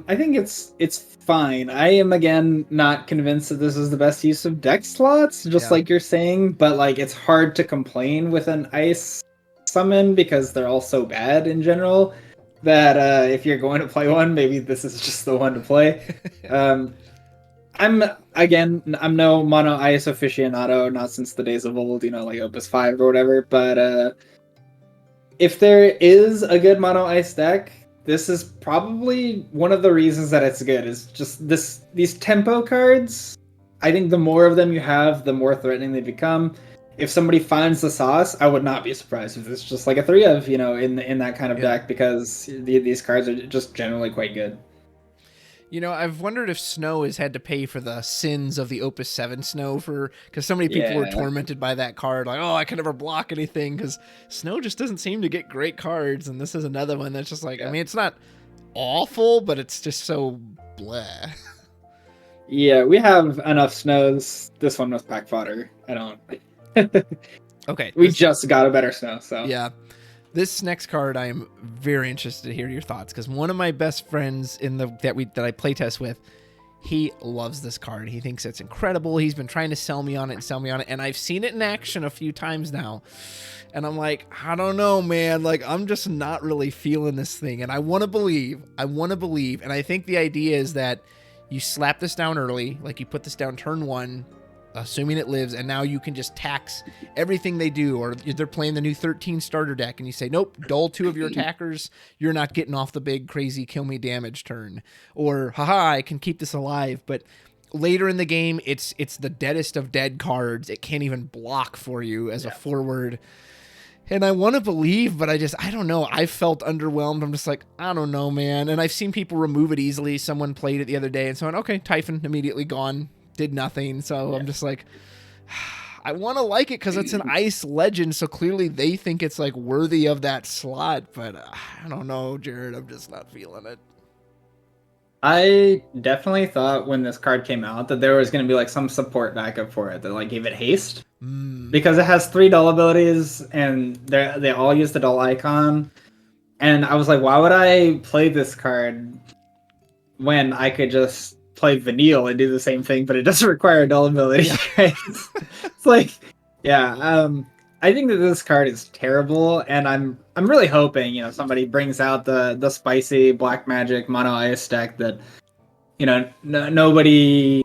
I think it's fine. I am again not convinced that this is the best use of deck slots, just like you're saying, but like it's hard to complain with an ice summon because they're all so bad in general that if you're going to play one, maybe this is just the one to play. I'm no mono ice aficionado, not since the days of old, like Opus 5 or whatever, but if there is a good mono ice deck, this is probably one of the reasons that it's good, is just these tempo cards I think the more of them you have, the more threatening they become. If somebody finds the sauce, I would not be surprised if it's just like a 3 of, in that kind of deck, because these cards are just generally quite good. I've wondered if Snow has had to pay for the sins of the Opus 7 Snow because so many people were tormented by that card. Like, oh, I can never block anything because Snow just doesn't seem to get great cards. And this is another one that's just like, I mean, it's not awful, but it's just so bleh. Yeah, we have enough Snows. This one was pack fodder. I don't. Okay. We just got a better Snow, so. Yeah. This next card, I am very interested to hear your thoughts, because one of my best friends that I playtest with, he loves this card. He thinks it's incredible. He's been trying to sell me on it, and I've seen it in action a few times now, and I'm like, I don't know, man. Like, I'm just not really feeling this thing, and I want to believe, and I think the idea is that you slap this down early, like you put this down turn 1, assuming it lives, and now you can just tax everything they do. Or they're playing the new 13 starter deck, and you say, nope, dull 2 of your attackers, you're not getting off the big crazy kill me damage turn. Or, haha, I can keep this alive. But later in the game, it's the deadest of dead cards. It can't even block for you as a forward. And I want to believe, but I don't know. I felt underwhelmed. I'm just like, I don't know, man. And I've seen people remove it easily. Someone played it the other day, and so I went, okay, Typhon, immediately gone. Did nothing. So I'm just like, I want to like it because it's an ice legend. So clearly they think it's like worthy of that slot. But I don't know, Jared. I'm just not feeling it. I definitely thought when this card came out that there was going to be like some support backup for it that like gave it haste, because it has 3 dull abilities and they all use the dull icon. And I was like, why would I play this card when I could just play Vanille and do the same thing, but it doesn't require a dull ability? Right? It's like, I think that this card is terrible, and I'm really hoping somebody brings out the spicy black magic mono ice deck that nobody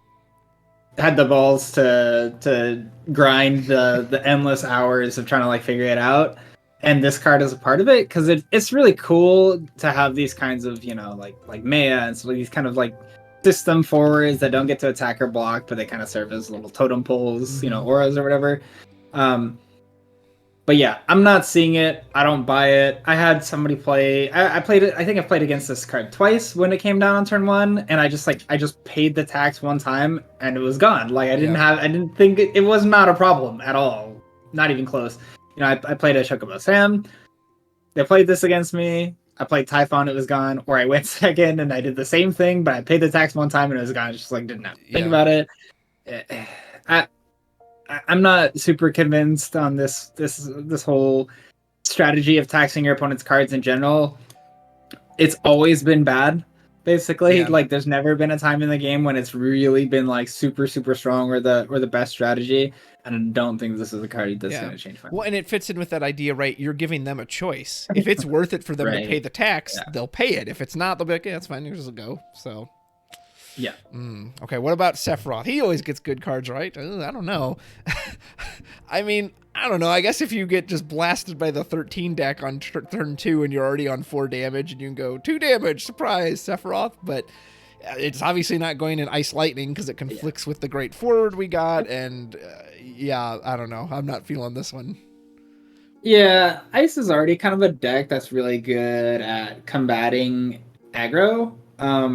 had the balls to grind the endless hours of trying to like figure it out, and this card is a part of it, because it's really cool to have these kinds of like Maya and so these kind of like system forwards that don't get to attack or block, but they kind of serve as little totem poles, auras or whatever. But yeah, I'm not seeing it. I don't buy it. I had somebody play. I played it. I think I played against this card twice when it came down on turn 1, and I just paid the tax one time and it was gone. Like I didn't think it was not a problem at all. Not even close. I played a Chocobo Sam. They played this against me. I played Typhon, it was gone. Or I went second and I did the same thing, but I paid the tax one time and it was gone. I just like didn't have to think about it. I'm not super convinced on this whole strategy of taxing your opponent's cards in general. It's always been bad, basically. Like there's never been a time in the game when it's really been like super super strong or the best strategy. And I don't think this is a card that's going to change. Well, and it fits in with that idea, right? You're giving them a choice. If it's worth it for them to pay the tax, they'll pay it. If it's not, they'll be like, yeah, that's fine. Here's a go. So, yeah. Okay, what about Sephiroth? He always gets good cards, right? I don't know. I mean, I don't know. I guess if you get just blasted by the 13 deck on turn 2 and you're already on 4 damage and you can go 2 damage, surprise, Sephiroth. But it's obviously not going in Ice Lightning because it conflicts with the great forward we got. And I don't know. I'm not feeling this one. Yeah, Ice is already kind of a deck that's really good at combating aggro.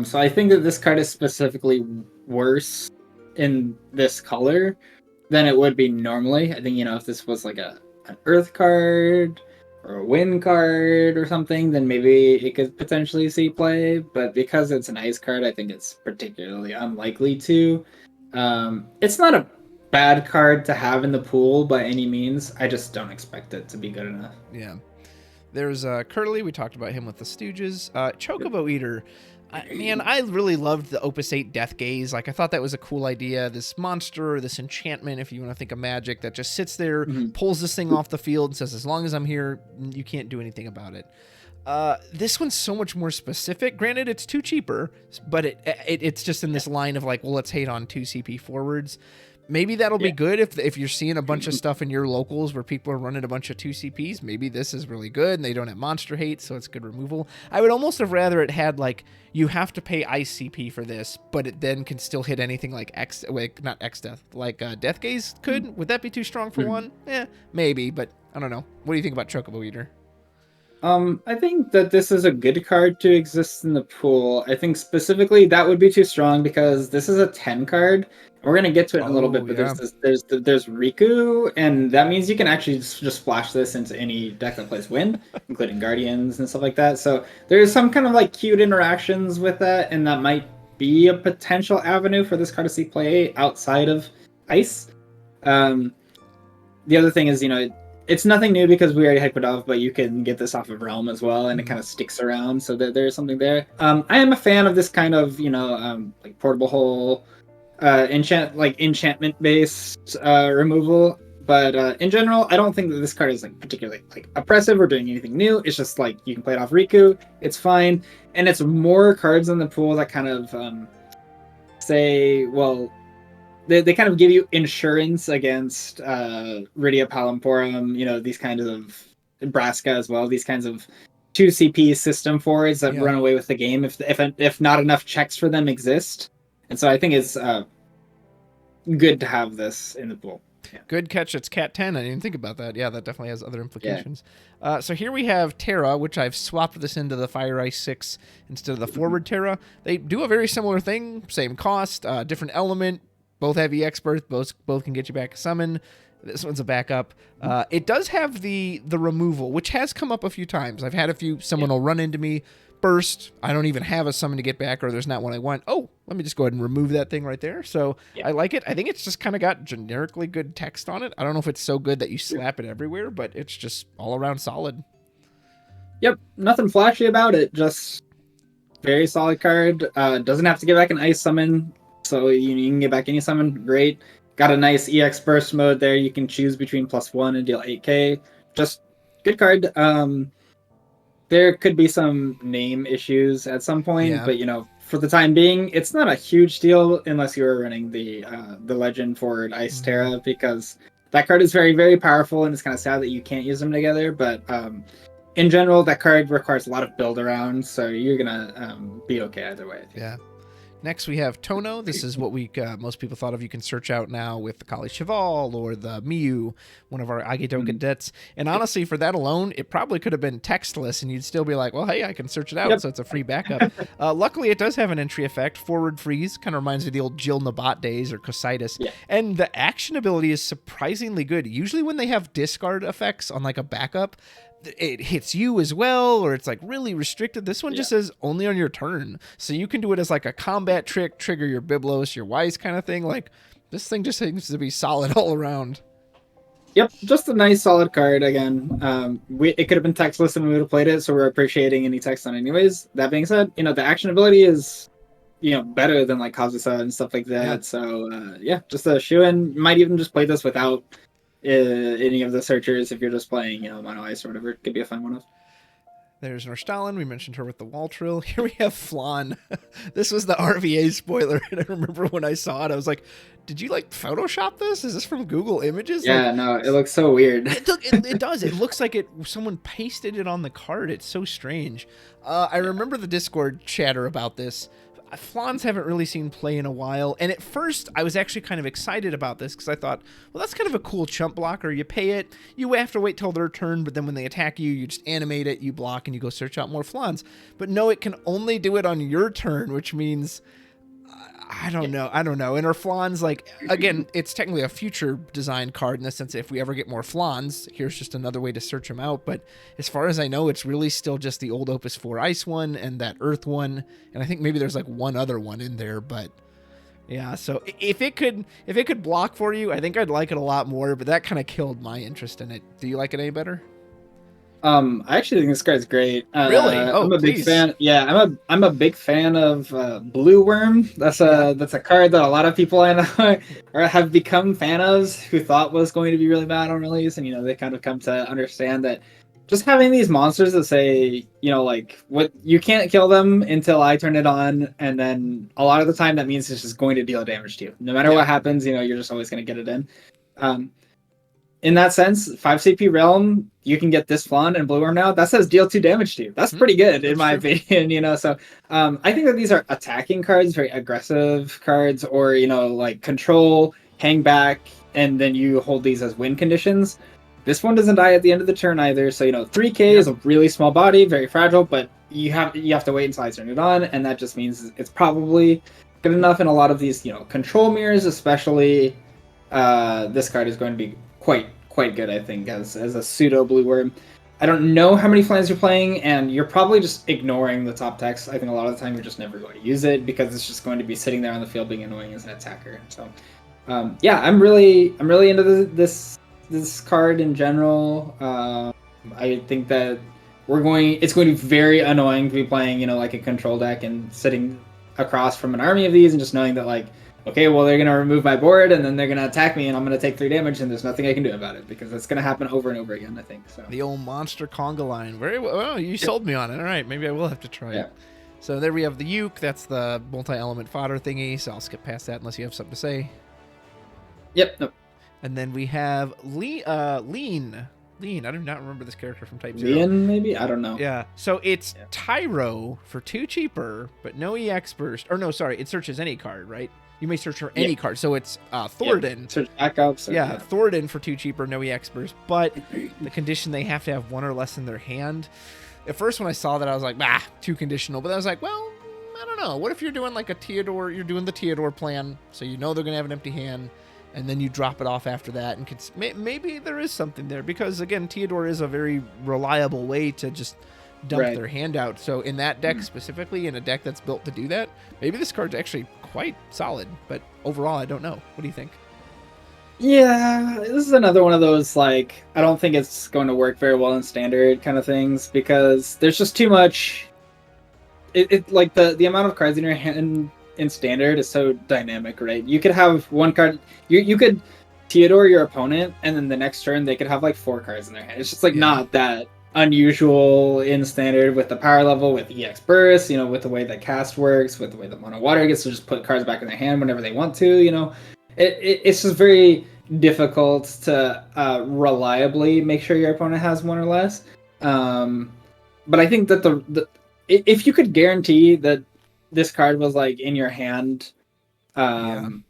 So I think that this card is specifically worse in this color than it would be normally. I think, if this was like an Earth card or a Wind card or something, then maybe it could potentially see play. But because it's an Ice card, I think it's particularly unlikely to. It's not a bad card to have in the pool by any means. I just don't expect it to be good enough. Yeah. There's Curly. We talked about him with the Stooges. Chocobo Eater. I really loved the Opus 8 Death Gaze. Like, I thought that was a cool idea. This monster, this enchantment, if you want to think of magic, that just sits there, pulls this thing off the field and says, as long as I'm here, you can't do anything about it. This one's so much more specific. Granted, it's 2 cheaper, but it's just in this line of like, well, let's hate on 2 CP forwards. maybe that'll be good if you're seeing a bunch of stuff in your locals where people are running a bunch of 2CPs. Maybe this is really good and they don't have monster hate, so it's good removal. I would almost have rather it had like you have to pay ice CP for this, but it then can still hit anything like not X Death, like Death Gaze could. Would that be too strong for one? Maybe, but I don't know. What do you think about Chocobo Eater? I think that this is a good card to exist in the pool. I think specifically that would be too strong because this is a 10 card. We're gonna get to it in a little bit, but there's Riku, and that means you can actually just splash this into any deck that plays Wind, including Guardians and stuff like that. So there's some kind of like cute interactions with that, and that might be a potential avenue for this card to see play outside of Ice. The other thing is, it's nothing new because we already hyped it off, but you can get this off of Realm as well, and it kind of sticks around, so there's something there. I am a fan of this kind of, like portable hole, enchantment-based removal, but in general, I don't think that this card is like particularly like oppressive or doing anything new. It's just like you can play it off Riku, it's fine, and it's more cards in the pool that kind of say, well, they kind of give you insurance against Rydia Palamporum, these kinds of Braska as well, these kinds of 2CP system forwards that run away with the game if not enough checks for them exist. And so I think it's good to have this in the pool. Yeah. Good catch. It's Cat 10. I didn't think about that. Yeah, that definitely has other implications. Yeah. So here we have Terra, which I've swapped this into the Fire Ice 6 instead of the forward Terra. They do a very similar thing, same cost, different element. Both have EX Burst. Both can get you back a summon. This one's a backup. It does have the removal, which has come up a few times. I've had someone will run into me, burst. I don't even have a summon to get back, or there's not one I want. Oh, let me just go ahead and remove that thing right there. So I like it. I think it's just kind of got generically good text on it. I don't know if it's so good that you slap it everywhere, but it's just all around solid. Yep, nothing flashy about it. Just very solid card. Doesn't have to get back an ice summon. So you can get back any summon, great. Got a nice EX burst mode there. You can choose between +1 and deal 8k. Just good card. There could be some name issues at some point, but for the time being, it's not a huge deal unless you were running the Legend forward Ice Terra, because that card is very, very powerful, and it's kind of sad that you can't use them together. But in general, that card requires a lot of build around, so you're gonna be okay either way. Yeah. Next, we have Tono. This is what most people thought of. You can search out now with the Kali Cheval or the Miyu, one of our Agito cadets. And honestly, for that alone, it probably could have been textless, and you'd still be like, well, hey, I can search it out, so it's a free backup. Luckily, it does have an entry effect. Forward freeze kind of reminds me of the old Jill Nabat days or Cositis. Yeah. And the action ability is surprisingly good. Usually when they have discard effects on like a backup, it hits you as well, or it's like really restricted. This one just says only on your turn, so you can do it as like a combat trick, trigger your Biblos, your Wise kind of thing. Like, this thing just seems to be solid all around. Yep, just a nice solid card. Again, it could have been textless and we would have played it, so we're appreciating any text on anyways. That being said, the action ability is better than like Kazusa and stuff like that. So just a shoe-in. Might even just play this without any of the searchers if you're just playing, Mono Ice or whatever. It could be a fun one. There's Norstalin. We mentioned her with the Wall Trill. Here we have Flan. This was the RVA spoiler, and I remember when I saw it, I was like, did you like Photoshop this? Is this from Google Images? Yeah, no, it looks so weird. It does. It looks like someone pasted it on the card. It's so strange. I remember the Discord chatter about this. Flans haven't really seen play in a while, and at first I was actually kind of excited about this because I thought, well, that's kind of a cool chump blocker. You pay it, you have to wait till their turn, but then when they attack you, you just animate it, you block, and you go search out more Flans. But no, it can only do it on your turn, which means I don't know. And our Flans, like, again, it's technically a future design card in the sense that if we ever get more Flans, here's just another way to search them out. But as far as I know, it's really still just the old Opus 4 Ice one and that Earth one. And I think maybe there's like one other one in there, but yeah. So if it could block for you, I think I'd like it a lot more, but that kind of killed my interest in it. Do you like it any better? I actually think this card's great. Really? I'm a big fan. Yeah, I'm a big fan of Blue Worm. That's a card that a lot of people I know have become fan of, who thought was going to be really bad on release, and they kind of come to understand that just having these monsters that say, you know, like what you can't kill them until I turn it on, and then a lot of the time that means it's just going to deal damage to you. No matter what happens, you know, you're just always going to get it in. Um, in that sense, 5 CP Realm, you can get this Flan and Blue Worm now. That says deal 2 damage to you. That's pretty good, in my opinion, you know. So I think that these are attacking cards, very aggressive cards, or, you know, like control, hang back, and then you hold these as win conditions. This one doesn't die at the end of the turn either, so, you know, 3k is a really small body, very fragile, but you have to wait until I turn it on, and that just means it's probably good enough in a lot of these, you know, control mirrors, especially. This card is going to be quite good, I think, as a pseudo Blue Worm. I don't know how many Flans you're playing, and you're probably just ignoring the top text. I think a lot of the time you're just never going to use it because it's just going to be sitting there on the field being annoying as an attacker. So, yeah, I'm really into this card in general. I think that it's going to be very annoying to be playing, you know, like a control deck and sitting across from an army of these and just knowing that, like, okay, well, they're going to remove my board, and then they're going to attack me, and I'm going to take 3 damage, and there's nothing I can do about it, because it's going to happen over and over again, I think. So the old monster conga line. Very well. Oh, you sold me on it. All right, maybe I will have to try it. So there we have the Uke. That's the multi-element fodder thingy, so I'll skip past that unless you have something to say. Yep. Nope. And then we have Lean. I do not remember this character from Type 0. Lean, maybe? I don't know. Yeah. So it's Tyro for 2 cheaper, but no EX burst. Or no, sorry, it searches any card, right? You may search for any card. So it's Thoradin. Search backups. Thoradin for 2 cheaper, no EX burst. But the condition, they have to have 1 or less in their hand. At first when I saw that, I was like, too conditional. But I was like, well, I don't know. What if you're doing like a Theodore, you're doing the Theodore plan, so you know they're going to have an empty hand, and then you drop it off after that. And maybe there is something there. Because, again, Theodore is a very reliable way to just dump their hand out. So in that deck specifically, in a deck that's built to do that, maybe this card's actually quite solid. But overall, I don't know. What do you think? Yeah, this is another one of those, like, I don't think it's going to work very well in standard kind of things, because there's just too much. It like the amount of cards in your hand in standard is so dynamic, right? You could have one card, you could Theodore your opponent, and then the next turn they could have like 4 cards in their hand. It's just like not that unusual in standard with the power level, with EX burst, you know, with the way that cast works, with the way that mono water gets to just put cards back in their hand whenever they want to, you know. It's just very difficult to reliably make sure your opponent has 1 or less. But I think that if you could guarantee that this card was like in your hand in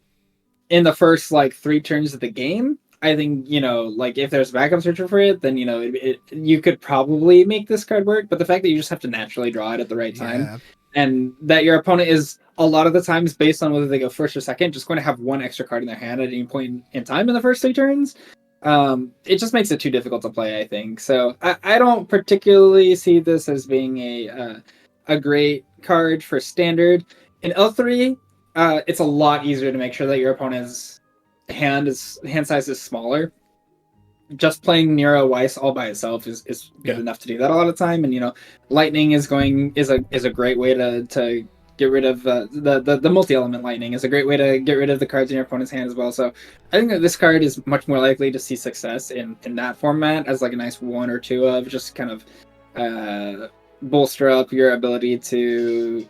the first like 3 turns of the game, I think, you know, like if there's backup searcher for it, then, you know, you could probably make this card work. But the fact that you just have to naturally draw it at the right time, and that your opponent is a lot of the times, based on whether they go first or second, just going to have 1 extra card in their hand at any point in time in the first 3 turns, it just makes it too difficult to play, I think. So I don't particularly see this as being a great card for standard. In L3, it's a lot easier to make sure that your opponent's hand size is smaller. Just playing Nero Weiss all by itself is good enough to do that a lot of time. And, you know, lightning is a great way to get rid of the multi-element lightning is a great way to get rid of the cards in your opponent's hand as well. So I think that this card is much more likely to see success in that format as like a nice 1 or 2 of just kind of bolster up your ability to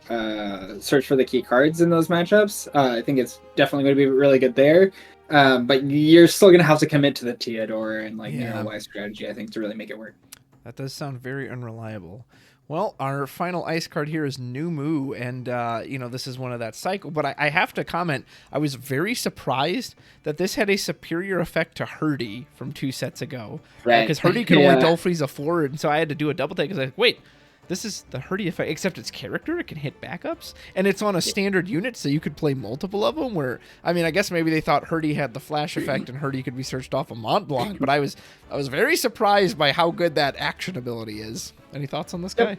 search for the key cards in those matchups. I think it's definitely going to be really good there. But you're still going to have to commit to the Theodore and like Nero Weiss strategy, I think, to really make it work. That does sound very unreliable. Well, our final ice card here is New Moo, and, you know, this is one of that cycle, but I have to comment, I was very surprised that this had a superior effect to Herdy from 2 sets ago. Right. Because Herdy can only Dull Freeze a forward, and so I had to do a double take, because I was like, wait, this is the Herdy effect, except it's character, it can hit backups, and it's on a standard unit, so you could play multiple of them, where, I mean, I guess maybe they thought Herdy had the flash effect, and Herdy could be searched off of Mont Blanc, but I was very surprised by how good that action ability is. Any thoughts on this guy?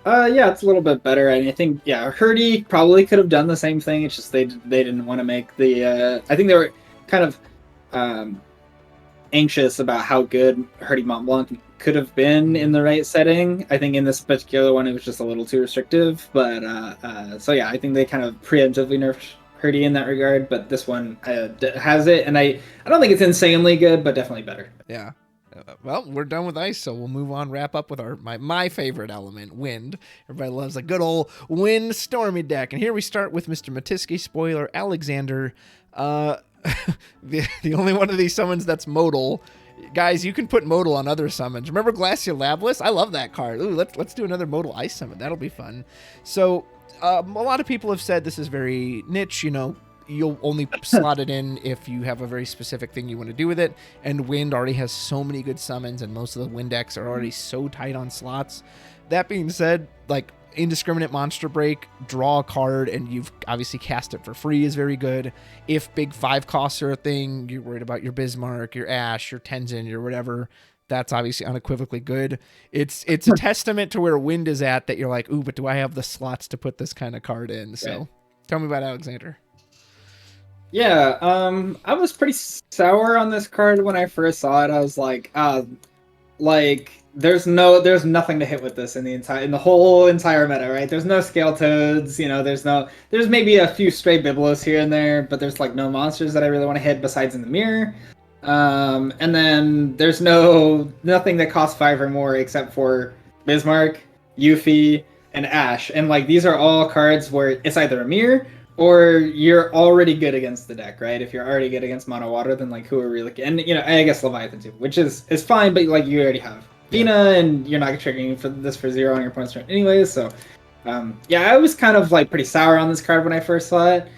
Yeah, it's a little bit better. I think, Herdy probably could have done the same thing, it's just they didn't want to make the, I think they were kind of anxious about how good Herdy Mont Blanc could have been in the right setting. I think in this particular one it was just a little too restrictive, but so yeah, I think they kind of preemptively nerfed Herdy in that regard, but this one has it, and I don't think it's insanely good, but definitely better. Yeah, Well, we're done with ice, so we'll move on. Wrap up with my favorite element, wind. Everybody loves a good old wind stormy deck, and here we start with Mr. Matisky. Spoiler: Alexander, the only one of these summons that's modal. Guys, you can put modal on other summons. Remember Glaciolablis? I love that card. Ooh, let's do another modal ice summon. That'll be fun. So, a lot of people have said this is very niche. You know, you'll only slot it in if you have a very specific thing you want to do with it. And Wind already has so many good summons, and most of the Wind decks are already so tight on slots. That being said, like, Indiscriminate Monster Break, draw a card, and you've obviously cast it for free is very good. If big 5 costs are a thing, you're worried about your Bismarck, your Ash, your Tenzin, your whatever, that's obviously unequivocally good. It's a testament to where Wind is at that you're like, ooh, but do I have the slots to put this kind of card in? So tell me about Alexander. Yeah, I was pretty sour on this card when I first saw it. I was like, there's nothing to hit with this in the whole entire meta, right? There's no Scale Toads, there's maybe a few stray Biblos here and there, but there's like no monsters that I really want to hit besides in the mirror. And then there's nothing that costs 5 or more except for Bismarck, Yuffie, and Ash. And like these are all cards where it's either a mirror or you're already good against the deck, right? If you're already good against Mono Water, then like who are really, and I guess Leviathan too, which is fine, but like you already have Fina, and you're not triggering for 0 on your opponent's turn anyways. So I was kind of like pretty sour on this card when I first saw it.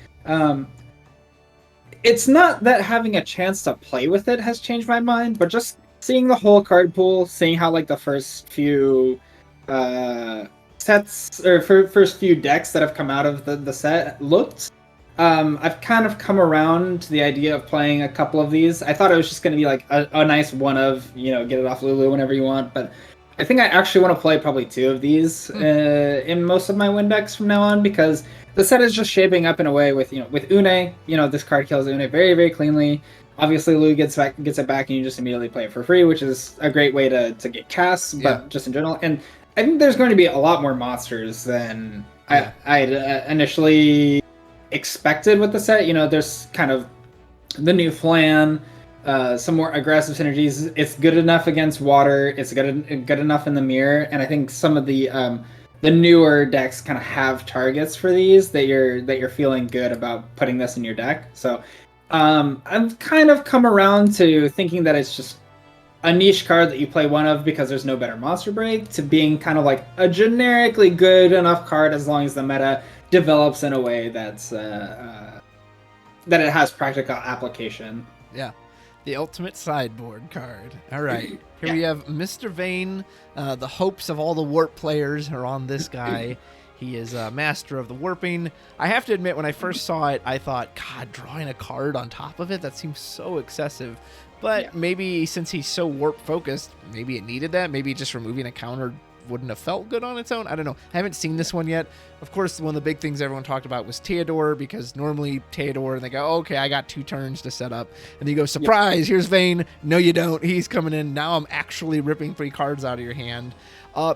It's not that having a chance to play with it has changed my mind, but just seeing the whole card pool, seeing how like the first few sets or first few decks that have come out of the set looked, I've kind of come around to the idea of playing a couple of these. I thought it was just going to be like a nice one of, get it off Lulu whenever you want, but I think I actually want to play probably 2 of these in most of my Wind decks from now on, because the set is just shaping up in a way with, with Une, this card kills Une very, very cleanly. Obviously, Lulu gets it back, and you just immediately play it for free, which is a great way to get casts, but just in general. And I think there's going to be a lot more monsters than I initially expected with the set. There's kind of the new Flan, some more aggressive synergies. It's good enough against water. It's good enough in the mirror, and I think some of the newer decks kind of have targets for these that you're feeling good about putting this in your deck. So I've kind of come around to thinking that it's just a niche card that you play one of because there's no better monster break, to being kind of like a generically good enough card as long as the meta develops in a way that's that it has practical application. Yeah, the ultimate sideboard card. All right, here we have Mr. Vane. The hopes of all the warp players are on this guy. He is a master of the warping. I have to admit, when I first saw it, I thought, God, drawing a card on top of it, that seems so excessive. But maybe since he's so warp focused, maybe it needed that. Maybe just removing a counter wouldn't have felt good on its own. I don't know. I haven't seen this one yet. Of course, one of the big things everyone talked about was Theodore, because normally Theodore, and they go, okay, I got 2 turns to set up. And you go, surprise, here's Vane. No, you don't. He's coming in. Now I'm actually ripping 3 cards out of your hand.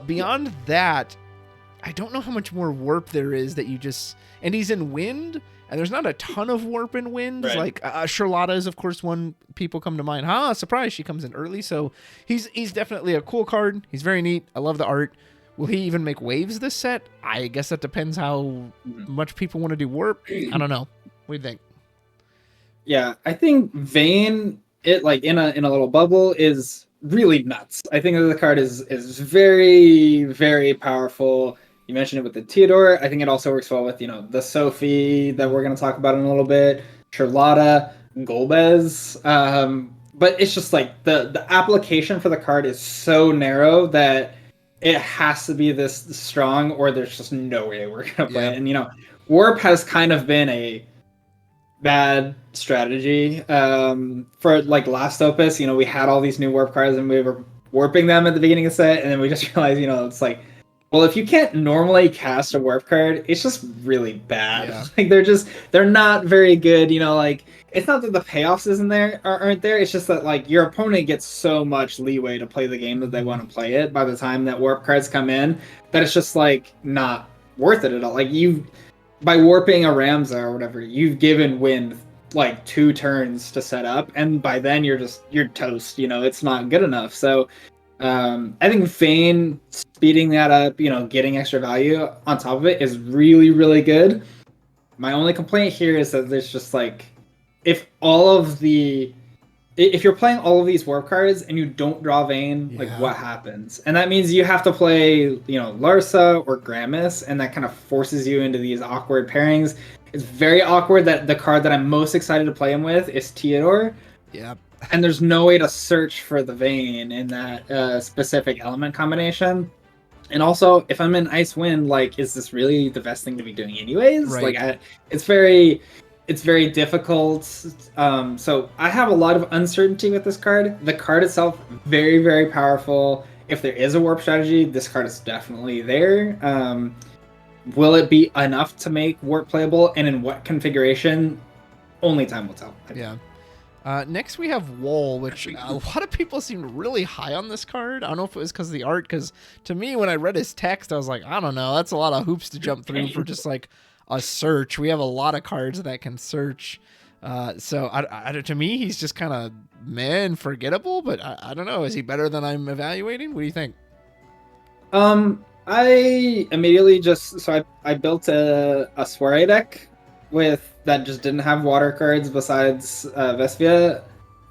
Beyond that, I don't know how much more warp there is that you just... And he's in Wind, and there's not a ton of warp in Wind. Right. Like, Charlotta is, of course, one people come to mind. Surprise, she comes in early. So he's definitely a cool card. He's very neat. I love the art. Will he even make waves this set? I guess that depends how much people want to do warp. I don't know. What do you think? Yeah, I think Vane, it like in a little bubble, is really nuts. I think that the card is very, very powerful. You mentioned it with the Theodore. I think it also works well with, the Sophie that we're going to talk about in a little bit, Charlotta, Golbez. But it's just like the application for the card is so narrow that it has to be this strong, or there's just no way we're going to play it. And, Warp has kind of been a bad strategy for like last Opus. We had all these new Warp cards and we were warping them at the beginning of the set, and then we just realized, it's like, well, if you can't normally cast a warp card, it's just really bad. Yeah. Like they're not very good. Like it's not that the payoffs aren't there. It's just that like your opponent gets so much leeway to play the game that they want to play it by the time that warp cards come in, that it's just like not worth it at all. Like by warping a Ramza or whatever, you've given Wind like 2 turns to set up, and by then you're toast. It's not good enough. So I think Fane speeding that up, getting extra value on top of it is really, really good. My only complaint here is that there's just like, if you're playing all of these warp cards and you don't draw Vayne, like what happens? And that means you have to play, Larsa or Gramis, and that kind of forces you into these awkward pairings. It's very awkward that the card that I'm most excited to play him with is Theodore. Yep. And there's no way to search for the Vayne in that specific element combination. And also, if I'm in Ice Wind, like, is this really the best thing to be doing anyways? Right. Like, it's very difficult. So I have a lot of uncertainty with this card. The card itself, very, very powerful. If there is a warp strategy, this card is definitely there. Will it be enough to make warp playable, and in what configuration? Only time will tell. Yeah. Next we have Wall, which a lot of people seemed really high on this card. I don't know if it was because of the art, because to me, when I read his text, I was like, I don't know, that's a lot of hoops to jump through for just like a search. We have a lot of cards that can search. So to me, he's just kind of meh and forgettable, but I don't know. Is he better than I'm evaluating? What do you think? I immediately I built a soiree deck that just didn't have water cards besides Vespia,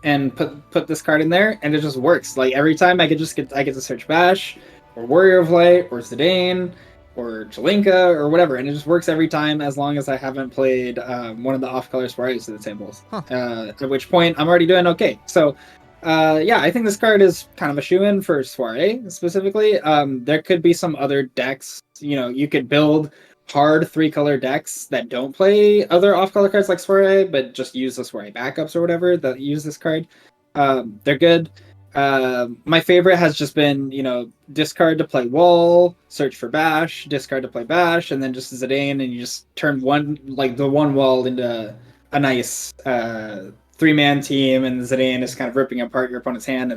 and put this card in there, and it just works. Like every time I get to search Bash or Warrior of Light or Zidane or Jalinka or whatever, and it just works every time as long as I haven't played one of the off-color soirees to the tables. At which point I'm already doing okay. So I think this card is kind of a shoo-in for soiree specifically. There could be some other decks. You could build hard 3-color decks that don't play other off-color cards like soiree, but just use the soiree backups or whatever that use this card. They're good. My favorite has just been, discard to play Wall, search for Bash, discard to play Bash, and then just Zidane, and you just turn the one Wall into a nice 3-man team, and Zidane is kind of ripping apart your opponent's hand.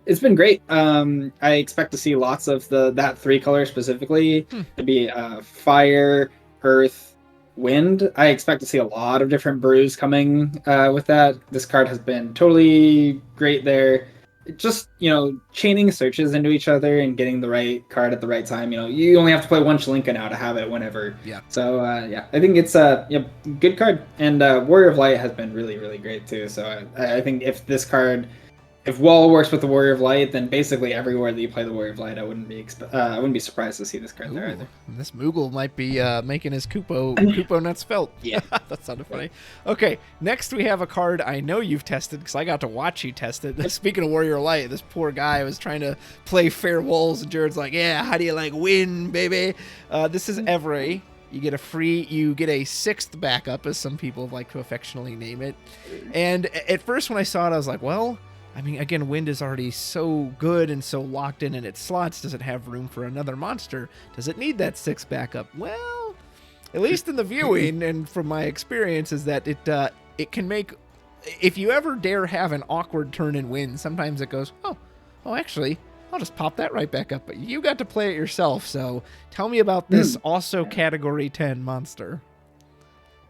It's been great. I expect to see lots of that 3-color specifically to be Fire, Earth, Wind. I expect to see a lot of different brews coming with that. This card has been totally great there. Just, chaining searches into each other and getting the right card at the right time. You only have to play one Shalinka now to have it whenever. Yeah. So, I think it's a good card. And Warrior of Light has been really, really great too. So I think if Wall works with the Warrior of Light, then basically everywhere that you play the Warrior of Light, I wouldn't be surprised to see this card there either. This Moogle might be making his Kupo nuts felt. Yeah. That sounded funny. Okay, next we have a card I know you've tested, because I got to watch you test it. Speaking of Warrior of Light, this poor guy was trying to play fair walls, and Jared's like, yeah, how do you like win, baby? This is Evray. You get a 6th backup, as some people like to affectionately name it. And at first when I saw it, I was like, well, I mean, again, Wind is already so good and so locked in its slots. Does it have room for another monster? Does it need that 6th backup? Well, at least in the viewing and from my experience, is that it can make, if you ever dare have an awkward turn in Wind, sometimes it goes, oh, actually, I'll just pop that right back up. But you got to play it yourself, so tell me about this also Category 10 monster.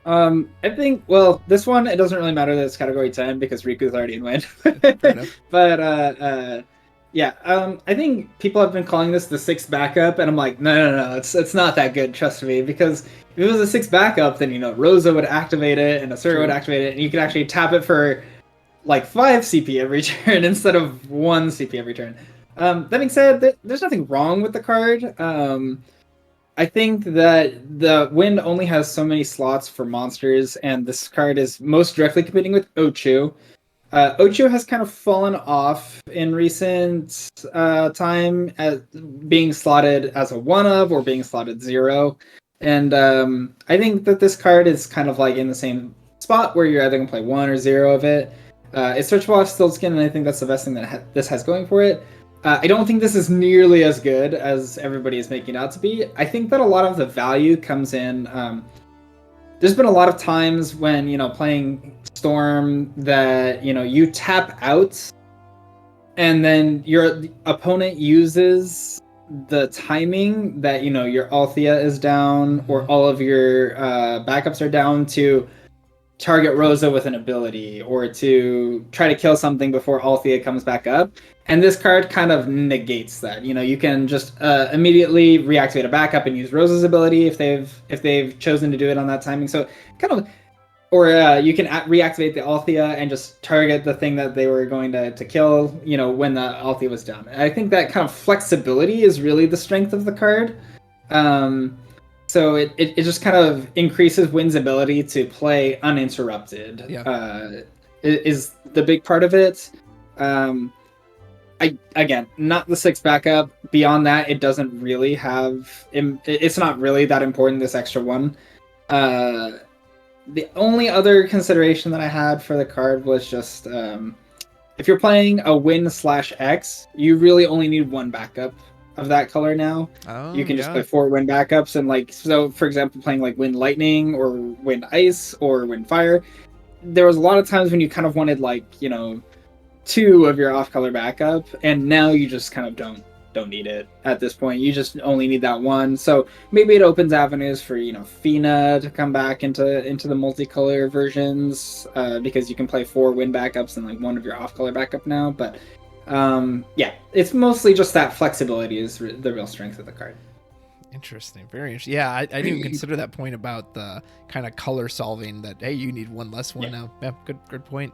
I think, this one, it doesn't really matter that it's Category 10 because Riku's already in Wind. But, I think people have been calling this the 6th backup, and I'm like, no, it's not that good, trust me, because if it was a 6th backup, then, Rosa would activate it, and Asura would activate it, and you could actually tap it for, like, 5 CP every turn instead of 1 CP every turn. That being said, there's nothing wrong with the card. I think that the Wind only has so many slots for monsters, and this card is most directly competing with Ochu. Ochu has kind of fallen off in recent time as being slotted as a 1-of or being slotted 0. And I think that this card is kind of like in the same spot where you're either going to play 1 or 0 of it. It's searchable off Stillskin, and I think that's the best thing that this has going for it. I don't think this is nearly as good as everybody is making it out to be. I think that a lot of the value comes in. There's been a lot of times when, playing Storm that, you tap out and then your opponent uses the timing that, your Althea is down or all of your backups are down to target Rosa with an ability or to try to kill something before Althea comes back up. And this card kind of negates that. You know, you can just immediately reactivate a backup and use Rosa's ability if they've chosen to do it on that timing. So kind of, or you can reactivate the Althea and just target the thing that they were going to kill. You know, when the Althea was down. I think that kind of flexibility is really the strength of the card. So it just kind of increases Wynn's ability to play uninterrupted. Yeah. Is the big part of it. Again, not the 6 backup. Beyond that, it doesn't really have. It's not really that important. This extra one. The only other consideration that I had for the card was just if you're playing a Wynn/X, you really only need 1 backup of that color now. Oh, you can just play 4 Wynn backups, and like, so for example, playing like Wynn Lightning or Wynn Ice or Wynn Fire, there was a lot of times when you kind of wanted, like, you know, 2 of your off-color backup, and now you just kind of don't need it at this point. You just only need that 1. So maybe it opens avenues for, you know, Fina to come back into the multicolor versions, because you can play 4 Wynn backups and like 1 of your off-color backup now. But yeah, it's mostly just that flexibility is the real strength of the card. Interesting. Very interesting. Yeah, I didn't even consider that point about the kind of color solving that, hey, you need 1 less one now. Yeah, good point.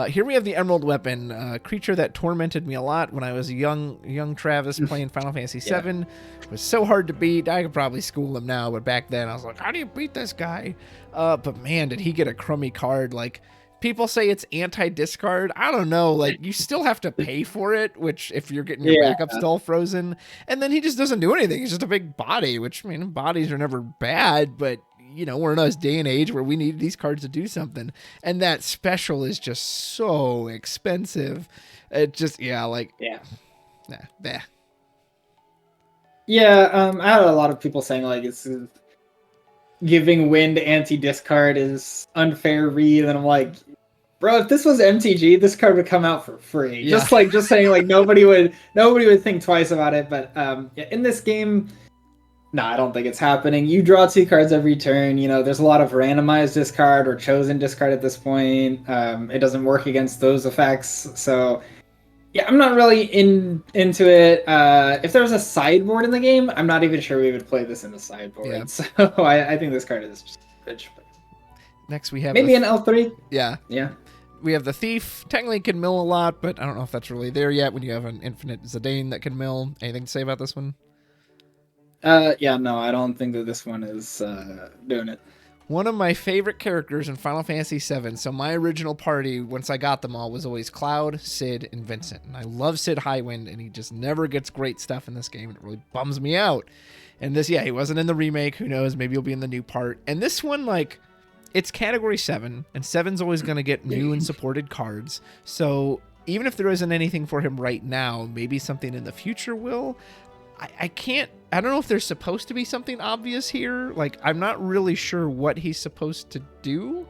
Here we have the Emerald Weapon, a creature that tormented me a lot when I was a young Travis playing Final Fantasy VII. It was so hard to beat. I could probably school him now, but back then I was like, how do you beat this guy? But man, did he get a crummy card. Like, people say it's anti-discard. I don't know. Like, you still have to pay for it, which if you're getting your backups all frozen. And then he just doesn't do anything. He's just a big body, which, I mean, bodies are never bad, but you know, we're in this day and age where we need these cards to do something. And that special is just so expensive. It just, nah. Yeah, I had a lot of people saying, like, it's giving Wind anti-discard is unfair read, and I'm like, bro, if this was MTG, this card would come out for free. Yeah. Just saying, like, nobody would think twice about it. But in this game, no, I don't think it's happening. You draw 2 cards every turn. You know, there's a lot of randomized discard or chosen discard at this point. It doesn't work against those effects. So yeah, I'm not really into it. If there was a sideboard in the game, I'm not even sure we would play this in the sideboard. Yeah. So I think this card is just bitch. Next we have maybe an L3. Yeah. We have the Thief. Technically can mill a lot, but I don't know if that's really there yet when you have an infinite Zidane that can mill. Anything to say about this one? Yeah, no, I don't think that this one is doing it. One of my favorite characters in Final Fantasy VII, so my original party, once I got them all, was always Cloud, Cid, and Vincent. And I love Cid Highwind, and he just never gets great stuff in this game. It really bums me out. And this, he wasn't in the remake. Who knows? Maybe he'll be in the new part. And this one, like, it's category 7, and 7's always going to get new and supported cards. So even if there isn't anything for him right now, maybe something in the future will. I don't know if there's supposed to be something obvious here. Like, I'm not really sure what he's supposed to do,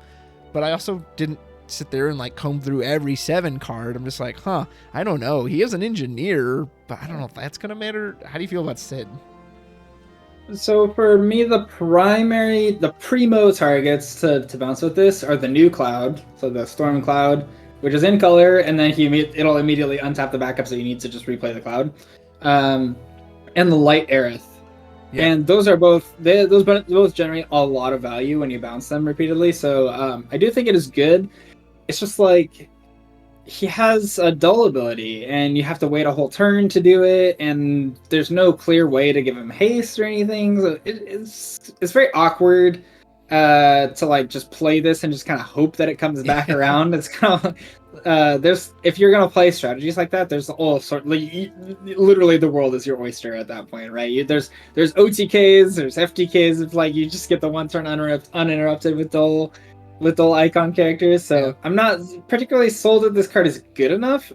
but I also didn't sit there and like comb through every 7 card. I'm just like, I don't know. He is an engineer, but I don't know if that's going to matter. How do you feel about Cid? So for me, the primo targets to bounce with this are the new Cloud, so the Storm Cloud, which is in color, and then it'll immediately untap the backup, so you need to just replay the Cloud. And the Light Aerith. Yeah. And those both generate a lot of value when you bounce them repeatedly. So I do think it is good. It's just like he has a dull ability, and you have to wait a whole turn to do it, and there's no clear way to give him haste or anything. So it's very awkward to like just play this and just kind of hope that it comes back around. It's kind of if you're gonna play strategies like that, there's all sort, like, literally the world is your oyster at that point, right? There's OTKs, there's FTKs. If like you just get the 1 turn uninterrupted with dull icon characters. So I'm not particularly sold that this card is good enough.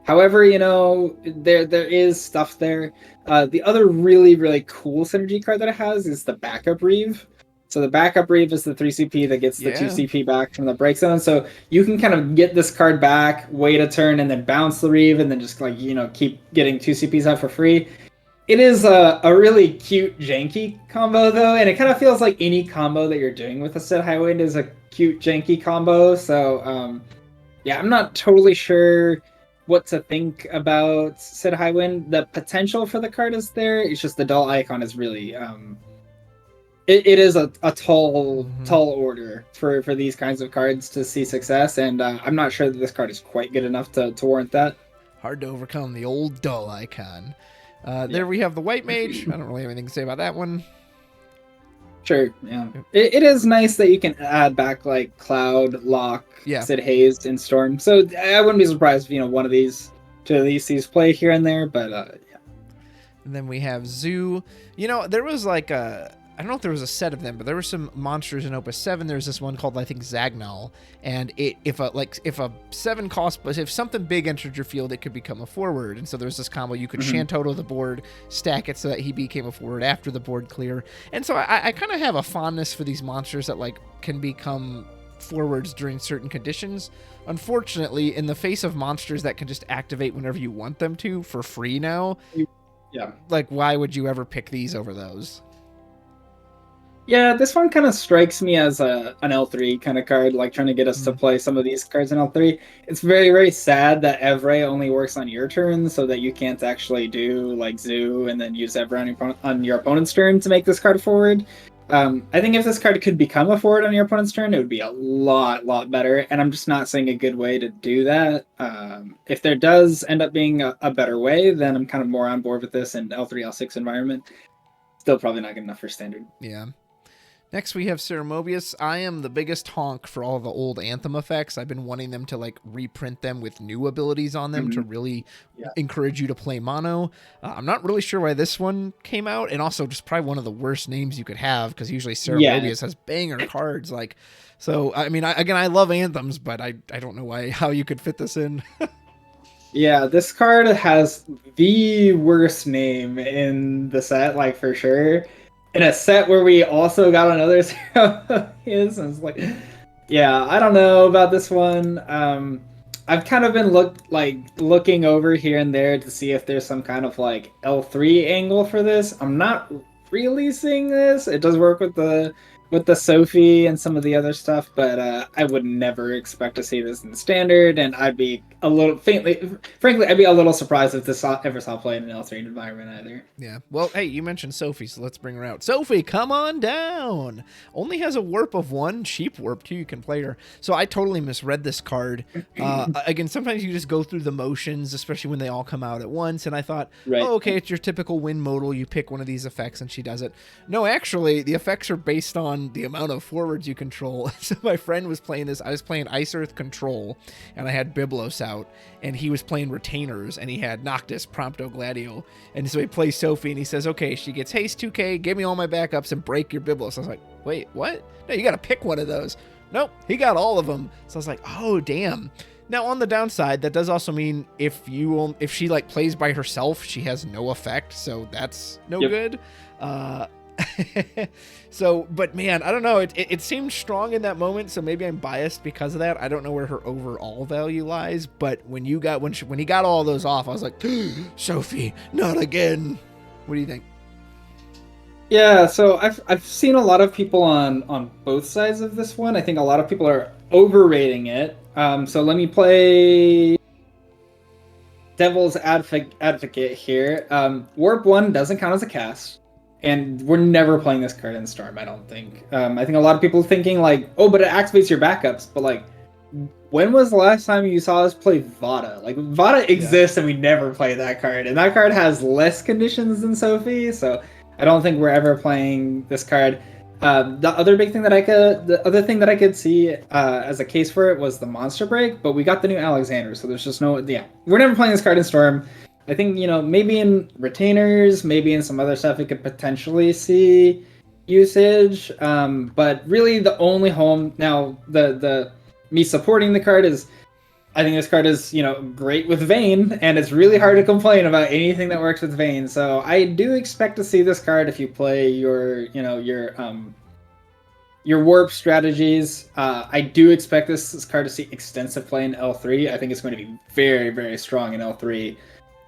However, you know, there is stuff there. The other really, really cool synergy card that it has is the Backup Reeve. So the Backup Reeve is the 3 CP that gets the 2 CP back from the break zone. So you can kind of get this card back, wait a turn, and then bounce the Reeve, and then just, like, you know, keep getting 2 CPs out for free. It is a really cute, janky combo, though, and it kind of feels like any combo that you're doing with a Sid Highwind is a cute, janky combo. So, yeah, I'm not totally sure what to think about Sid Highwind. The potential for the card is there. It's just the dull icon is really it is a tall order for these kinds of cards to see success, and I'm not sure that this card is quite good enough to warrant that. Hard to overcome the old dull icon. There we have the White Mage. I don't really have anything to say about that one. Sure, yeah. It is nice that you can add back like Cloud, Lock, Sid Haze, and Storm. So I wouldn't be surprised if one of these, two of these sees play here and there, but yeah. And then we have Zoo. There was like I don't know if there was a set of them, but there were some monsters in Opus 7. There's this one called, I think, Zagnal. And if a 7 cost, but if something big entered your field, it could become a forward. And so there's this combo. You could Shantoto the board, stack it so that he became a forward after the board clear. And so I kind of have a fondness for these monsters that can become forwards during certain conditions. Unfortunately, in the face of monsters that can just activate whenever you want them to for free now, why would you ever pick these over those? Yeah, this one kind of strikes me as an L3 kind of card, like trying to get us to play some of these cards in L3. It's very, very sad that Evray only works on your turn, so that you can't actually do like Zoo and then use Evray on your opponent's turn to make this card forward. I think if this card could become a forward on your opponent's turn, it would be a lot better, and I'm just not seeing a good way to do that. If there does end up being a better way, then I'm kind of more on board with this in L3, L6 environment. Still probably not good enough for standard. Yeah. Next, we have Ceremobius. I am the biggest honk for all the old Anthem effects. I've been wanting them to reprint them with new abilities on them to really encourage you to play mono. I'm not really sure why this one came out, and also just probably one of the worst names you could have, because usually Ceremobius has banger cards. So I mean, I love Anthems, but I don't know how you could fit this in. Yeah, this card has the worst name in the set, for sure. In a set where we also got another Ceremobius, and it's I don't know about this one. I've kind of been looking over here and there to see if there's some kind of L3 angle for this. I'm not really seeing this. It does work with the Sophie and some of the other stuff, but I would never expect to see this in standard, and I'd be a little frankly, I'd be a little surprised if this ever saw play in an L3 environment either. Yeah. Well, hey, you mentioned Sophie, so let's bring her out. Sophie, come on down. Only has a warp of 1, cheap warp 2. You can play her. So I totally misread this card. Again, sometimes you just go through the motions, especially when they all come out at once. And I thought, oh, okay, it's your typical win modal. You pick one of these effects and she does it. No, actually, the effects are based on the amount of forwards you control. So my friend was playing this. I was playing Ice Earth Control, and I had Byblos out. And he was playing Retainers, and he had Noctis, Prompto, Gladio. And so he plays Sophie, and he says, okay, she gets haste 2k, give me all my backups, and break your Byblos. I was like, wait, what? No, you got to pick one of those. Nope, he got all of them. So I was like, oh, damn. Now, on the downside, that does also mean if she plays by herself, she has no effect, so that's no good. So, but man, I don't know. It seemed strong in that moment, so maybe I'm biased because of that. I don't know where her overall value lies, but when he got all those off, I was like, Sophie, not again. What do you think? Yeah, so I've seen a lot of people on both sides of this one. I think a lot of people are overrating it. So let me play devil's advocate here. Warp 1 doesn't count as a cast. And we're never playing this card in Storm, I don't think. I think a lot of people are thinking oh, but it activates your backups. But when was the last time you saw us play Vada? Vada exists and we never play that card. And that card has less conditions than Sophie, so I don't think we're ever playing this card. The other thing that I could see as a case for it was the Monster Break, but we got the new Alexander, so there's just we're never playing this card in Storm. I think, maybe in Retainers, maybe in some other stuff, it could potentially see usage. But really the only home now, me supporting the card is, I think this card is, great with Vayne, and it's really hard to complain about anything that works with Vayne. So I do expect to see this card if you play your warp strategies. I do expect this card to see extensive play in L3. I think it's going to be very, very strong in L3.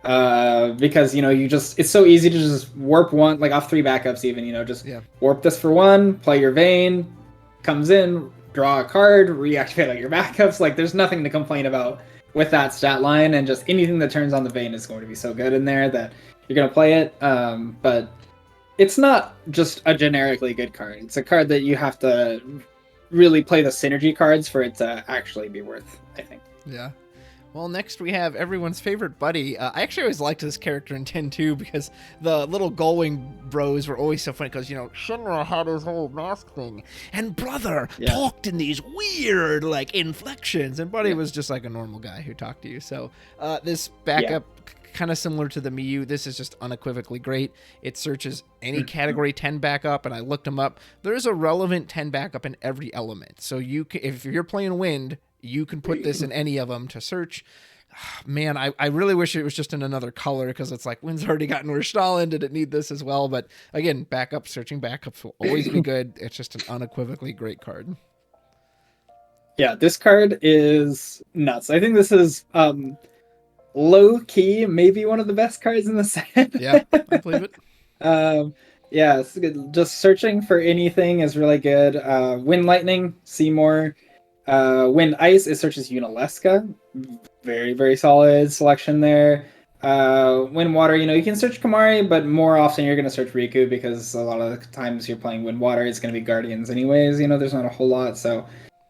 Because it's so easy to just warp one, like off 3 backups even, just Yeah. warp this for 1, play your Vayne, comes in, draw a card, reactivate all your backups. Like there's nothing to complain about with that stat line, and just anything that turns on the Vayne is going to be so good in there that you're going to play it. But it's not just a generically good card. It's a card that you have to really play the synergy cards for it to actually be worth, I think. Yeah. Well, next we have everyone's favorite buddy. I actually always liked this character in 10-2 because the little Gullwing bros were always so funny because, Shinra had his whole mask thing. And Brother talked in these weird, like, inflections. And Buddy was just like a normal guy who talked to you. So this backup, kind of similar to the Miyu, this is just unequivocally great. It searches any category 10 backup, and I looked them up. There's a relevant 10 backup in every element. So you can, if you're playing Wind, you can put this in any of them to search. Man, I really wish it was just in another color because it's like Wind's already gotten Urstalin. Did it need this as well? But again, searching backups will always be good. It's just an unequivocally great card. Yeah, this card is nuts. I think this is low key, maybe one of the best cards in the set. Yeah, I believe it. Yeah, it's good. Just searching for anything is really good. Wind Lightning, Seymour. Wind Ice, it searches Unalesca. Very, very solid selection there. Wind Water, you can search Kamari, but more often you're going to search Riku because a lot of the times you're playing Wind Water, it's going to be Guardians anyways. There's not a whole lot. So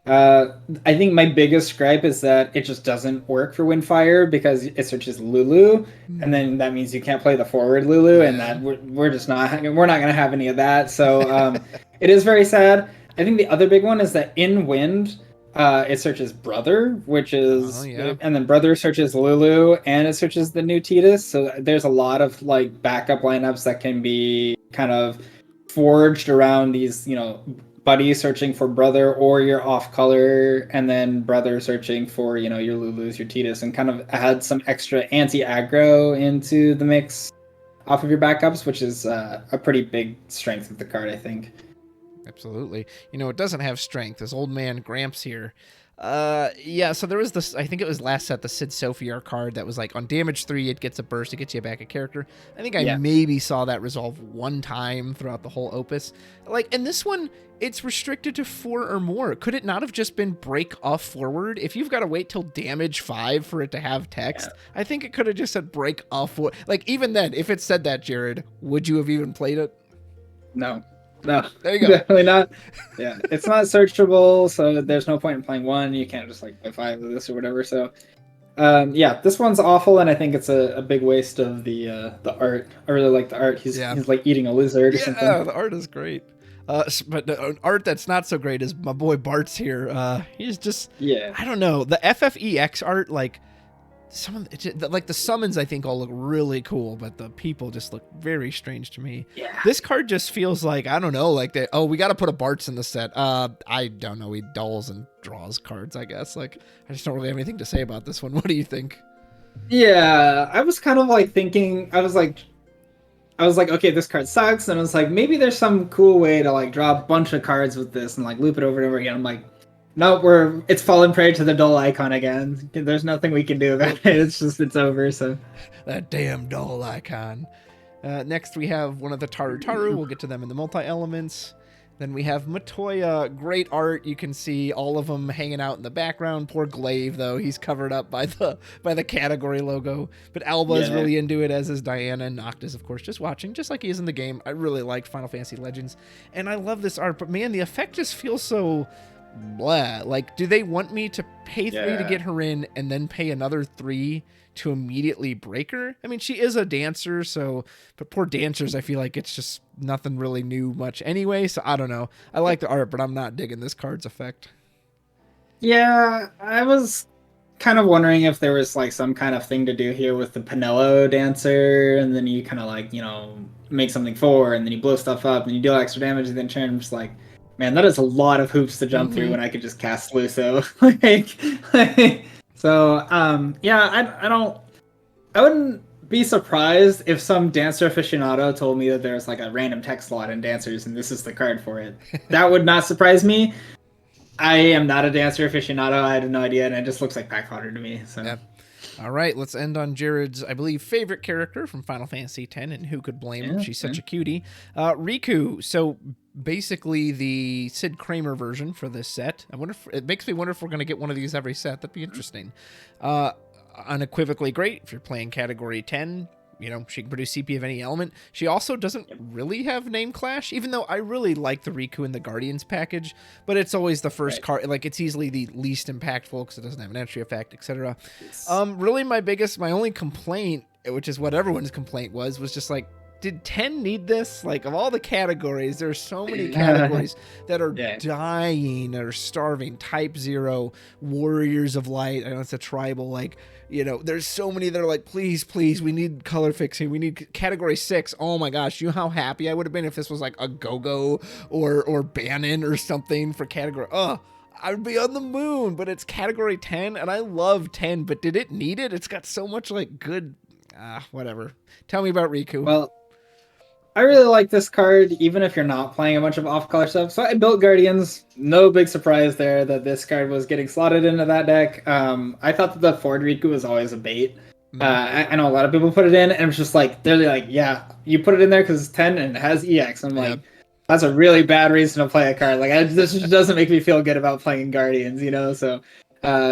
I think my biggest gripe is that it just doesn't work for Windfire because it searches Lulu, and then that means you can't play the forward Lulu, and that we're not going to have any of that. So it is very sad. I think the other big one is that in Wind, it searches Brother, which is, and then Brother searches Lulu, and it searches the new Tidus. So there's a lot of like backup lineups that can be kind of forged around these, Buddy searching for Brother or your off color, and then Brother searching for, your Lulus, your Tidus, and kind of add some extra anti-aggro into the mix off of your backups, which is a pretty big strength of the card, I think. Absolutely. It doesn't have strength. This old man Gramps here. So there was this, I think it was last set, the Sid Sophiar card that was like on damage 3, it gets a burst, it gets you back a character. I think I maybe saw that resolve one time throughout the whole Opus. Like, in this one, it's restricted to 4 or more. Could it not have just been break off forward? If you've got to wait till damage 5 for it to have text, I think it could have just said break off forward. Like, even then, if it said that, Jared, would you have even played it? No, there you go. Definitely not. Yeah, it's not searchable, so there's no point in playing 1. You can't just like play 5 of this or whatever. So, this one's awful, and I think it's a big waste of the art. I really like the art. He's like eating a lizard or something. Yeah, the art is great. But the art that's not so great is my boy Bart's here. He's just, I don't know, the FFEX art, like some of the summons I think all look really cool, but the people just look very strange to me. This card just feels like, I don't know, like we got to put a Bart's in the set. I don't know, he dulls and draws cards, I guess. Like, I just don't really have anything to say about this one. What do you think? Yeah, I was kind of like thinking, I was like, okay, this card sucks, and I was like, maybe there's some cool way to like draw a bunch of cards with this and like loop it over and over again. I'm like, no, it's fallen prey to the dull icon again. There's nothing we can do about it. It's over. So that damn dull icon. Next we have one of the Taru. We'll get to them in the multi-elements. Then we have Matoya. Great art. You can see all of them hanging out in the background. Poor Glaive, though. He's covered up by the category logo. But Alba is really into it, as is Diana. And Noctis, of course, just watching, just like he is in the game. I really liked Final Fantasy Legends. And I love this art. But, man, the effect just feels so blah. Like, do they want me to pay 3 to get her in and then pay another 3 to immediately break her? I mean, she is a dancer, but poor dancers, I feel like it's just nothing really new much anyway, so I don't know. I like the art, but I'm not digging this card's effect. Yeah, I was kind of wondering if there was like some kind of thing to do here with the Pinello dancer, and then you kind of like, make something 4, and then you blow stuff up, and you deal extra damage, and then turn just like, man, that is a lot of hoops to jump through when I could just cast Luso. So, I wouldn't be surprised if some dancer aficionado told me that there's like a random text slot in dancers and this is the card for it. That would not surprise me. I am not a dancer aficionado. I had no idea, and it just looks like pack fodder to me. So. All right, let's end on Jared's, I believe, favorite character from Final Fantasy X, and who could blame him? She's such a cutie. Riku. So basically the Sid Kramer version for this set. I wonder if it makes me wonder if we're going to get one of these every set. That'd be interesting. Unequivocally great if you're playing category 10. You know, she can produce CP of any element. She also doesn't really have name clash, even though I really like the Riku and the Guardians package, but it's always the first card. Like, it's easily the least impactful because it doesn't have an entry effect, etc. Really my only complaint, which is what everyone's complaint was just like, did 10 need this? Like, of all the categories, there's so many categories that are dying or starving. Type 0, Warriors of Light. I know it's a tribal, like, you know, there's so many that are like, please, we need color fixing. We need category 6. Oh my gosh, you know how happy I would have been if this was like a Go-Go or Bannon or something for category. I would be on the moon, but it's category 10, and I love 10, but did it need it? It's got so much like good, whatever. Tell me about Riku. Well, I really like this card, even if you're not playing a bunch of off-color stuff. So I built Guardians. No big surprise there that this card was getting slotted into that deck. I thought that the Ford Riku was always a bait. I know a lot of people put it in, and it was just like, they're like, yeah, you put it in there because it's 10 and it has EX. I'm like, that's a really bad reason to play a card. Like, this just doesn't make me feel good about playing Guardians, you know? So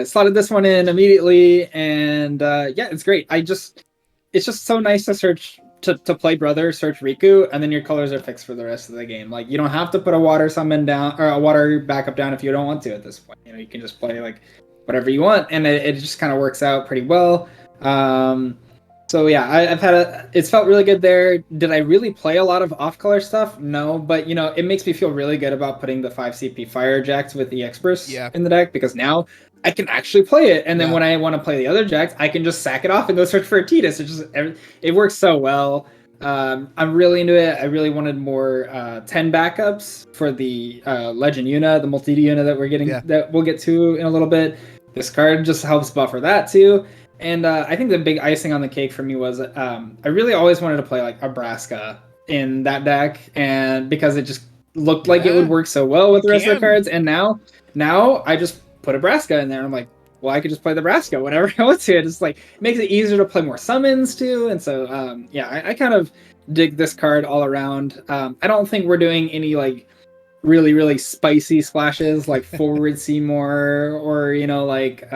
slotted this one in immediately, and yeah, it's great. It's just so nice to search... To play Brother, search Riku, and then your colors are fixed for the rest of the game. Like, you don't have to put a water summon down or a water backup down if you don't want to at this point. You know, you can just play like whatever you want, and it just kind of works out pretty well. So yeah, it's felt really good there. Did I really play a lot of off-color stuff? No, but you know, it makes me feel really good about putting the 5 CP Fire Jacks with the Express in the deck, because now I can actually play it, and then when I want to play the other Jacks, I can just sack it off and go search for a Tidus. It works so well. I'm really into it. I really wanted more 10 backups for the Legend Una, the Multida Una that we're getting that we'll get to in a little bit. This card just helps buffer that too. And I think the big icing on the cake for me was I really always wanted to play like a Braska in that deck, and because it just looked like it would work so well with the rest of the cards. And now I just put a Braska in there, and I'm like, well, I could just play the Braska whenever I want to. It just like makes it easier to play more summons too. And so I kind of dig this card all around. I don't think we're doing any like really, really spicy splashes like Forward Seymour or, you know, like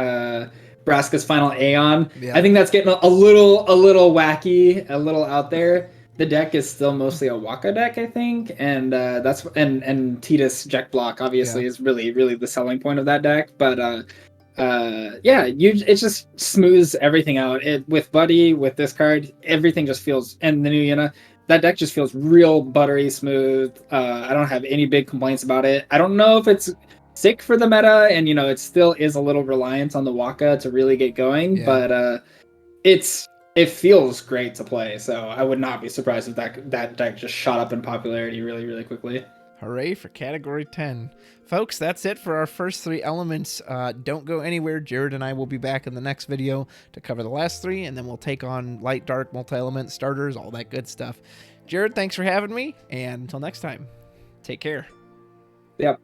Braska's Final Aeon. I think that's getting a little wacky, a little out there. The deck is still mostly a Waka deck, I think, and and Tidus Jack Block obviously is really, really the selling point of that deck. But it just smooths everything out. With Buddy, with this card, everything just feels, and the new Yuna, that deck just feels real buttery smooth. I don't have any big complaints about it. I don't know if it's sick for the meta, and you know, it still is a little reliant on the Waka to really get going, but it feels great to play, so I would not be surprised if that deck just shot up in popularity really, really quickly. Hooray for category 10. Folks, that's it for our first 3 elements. Don't go anywhere. Jared and I will be back in the next video to cover the last 3, and then we'll take on light, dark, multi-element, starters, all that good stuff. Jared, thanks for having me, and until next time, take care. Yep.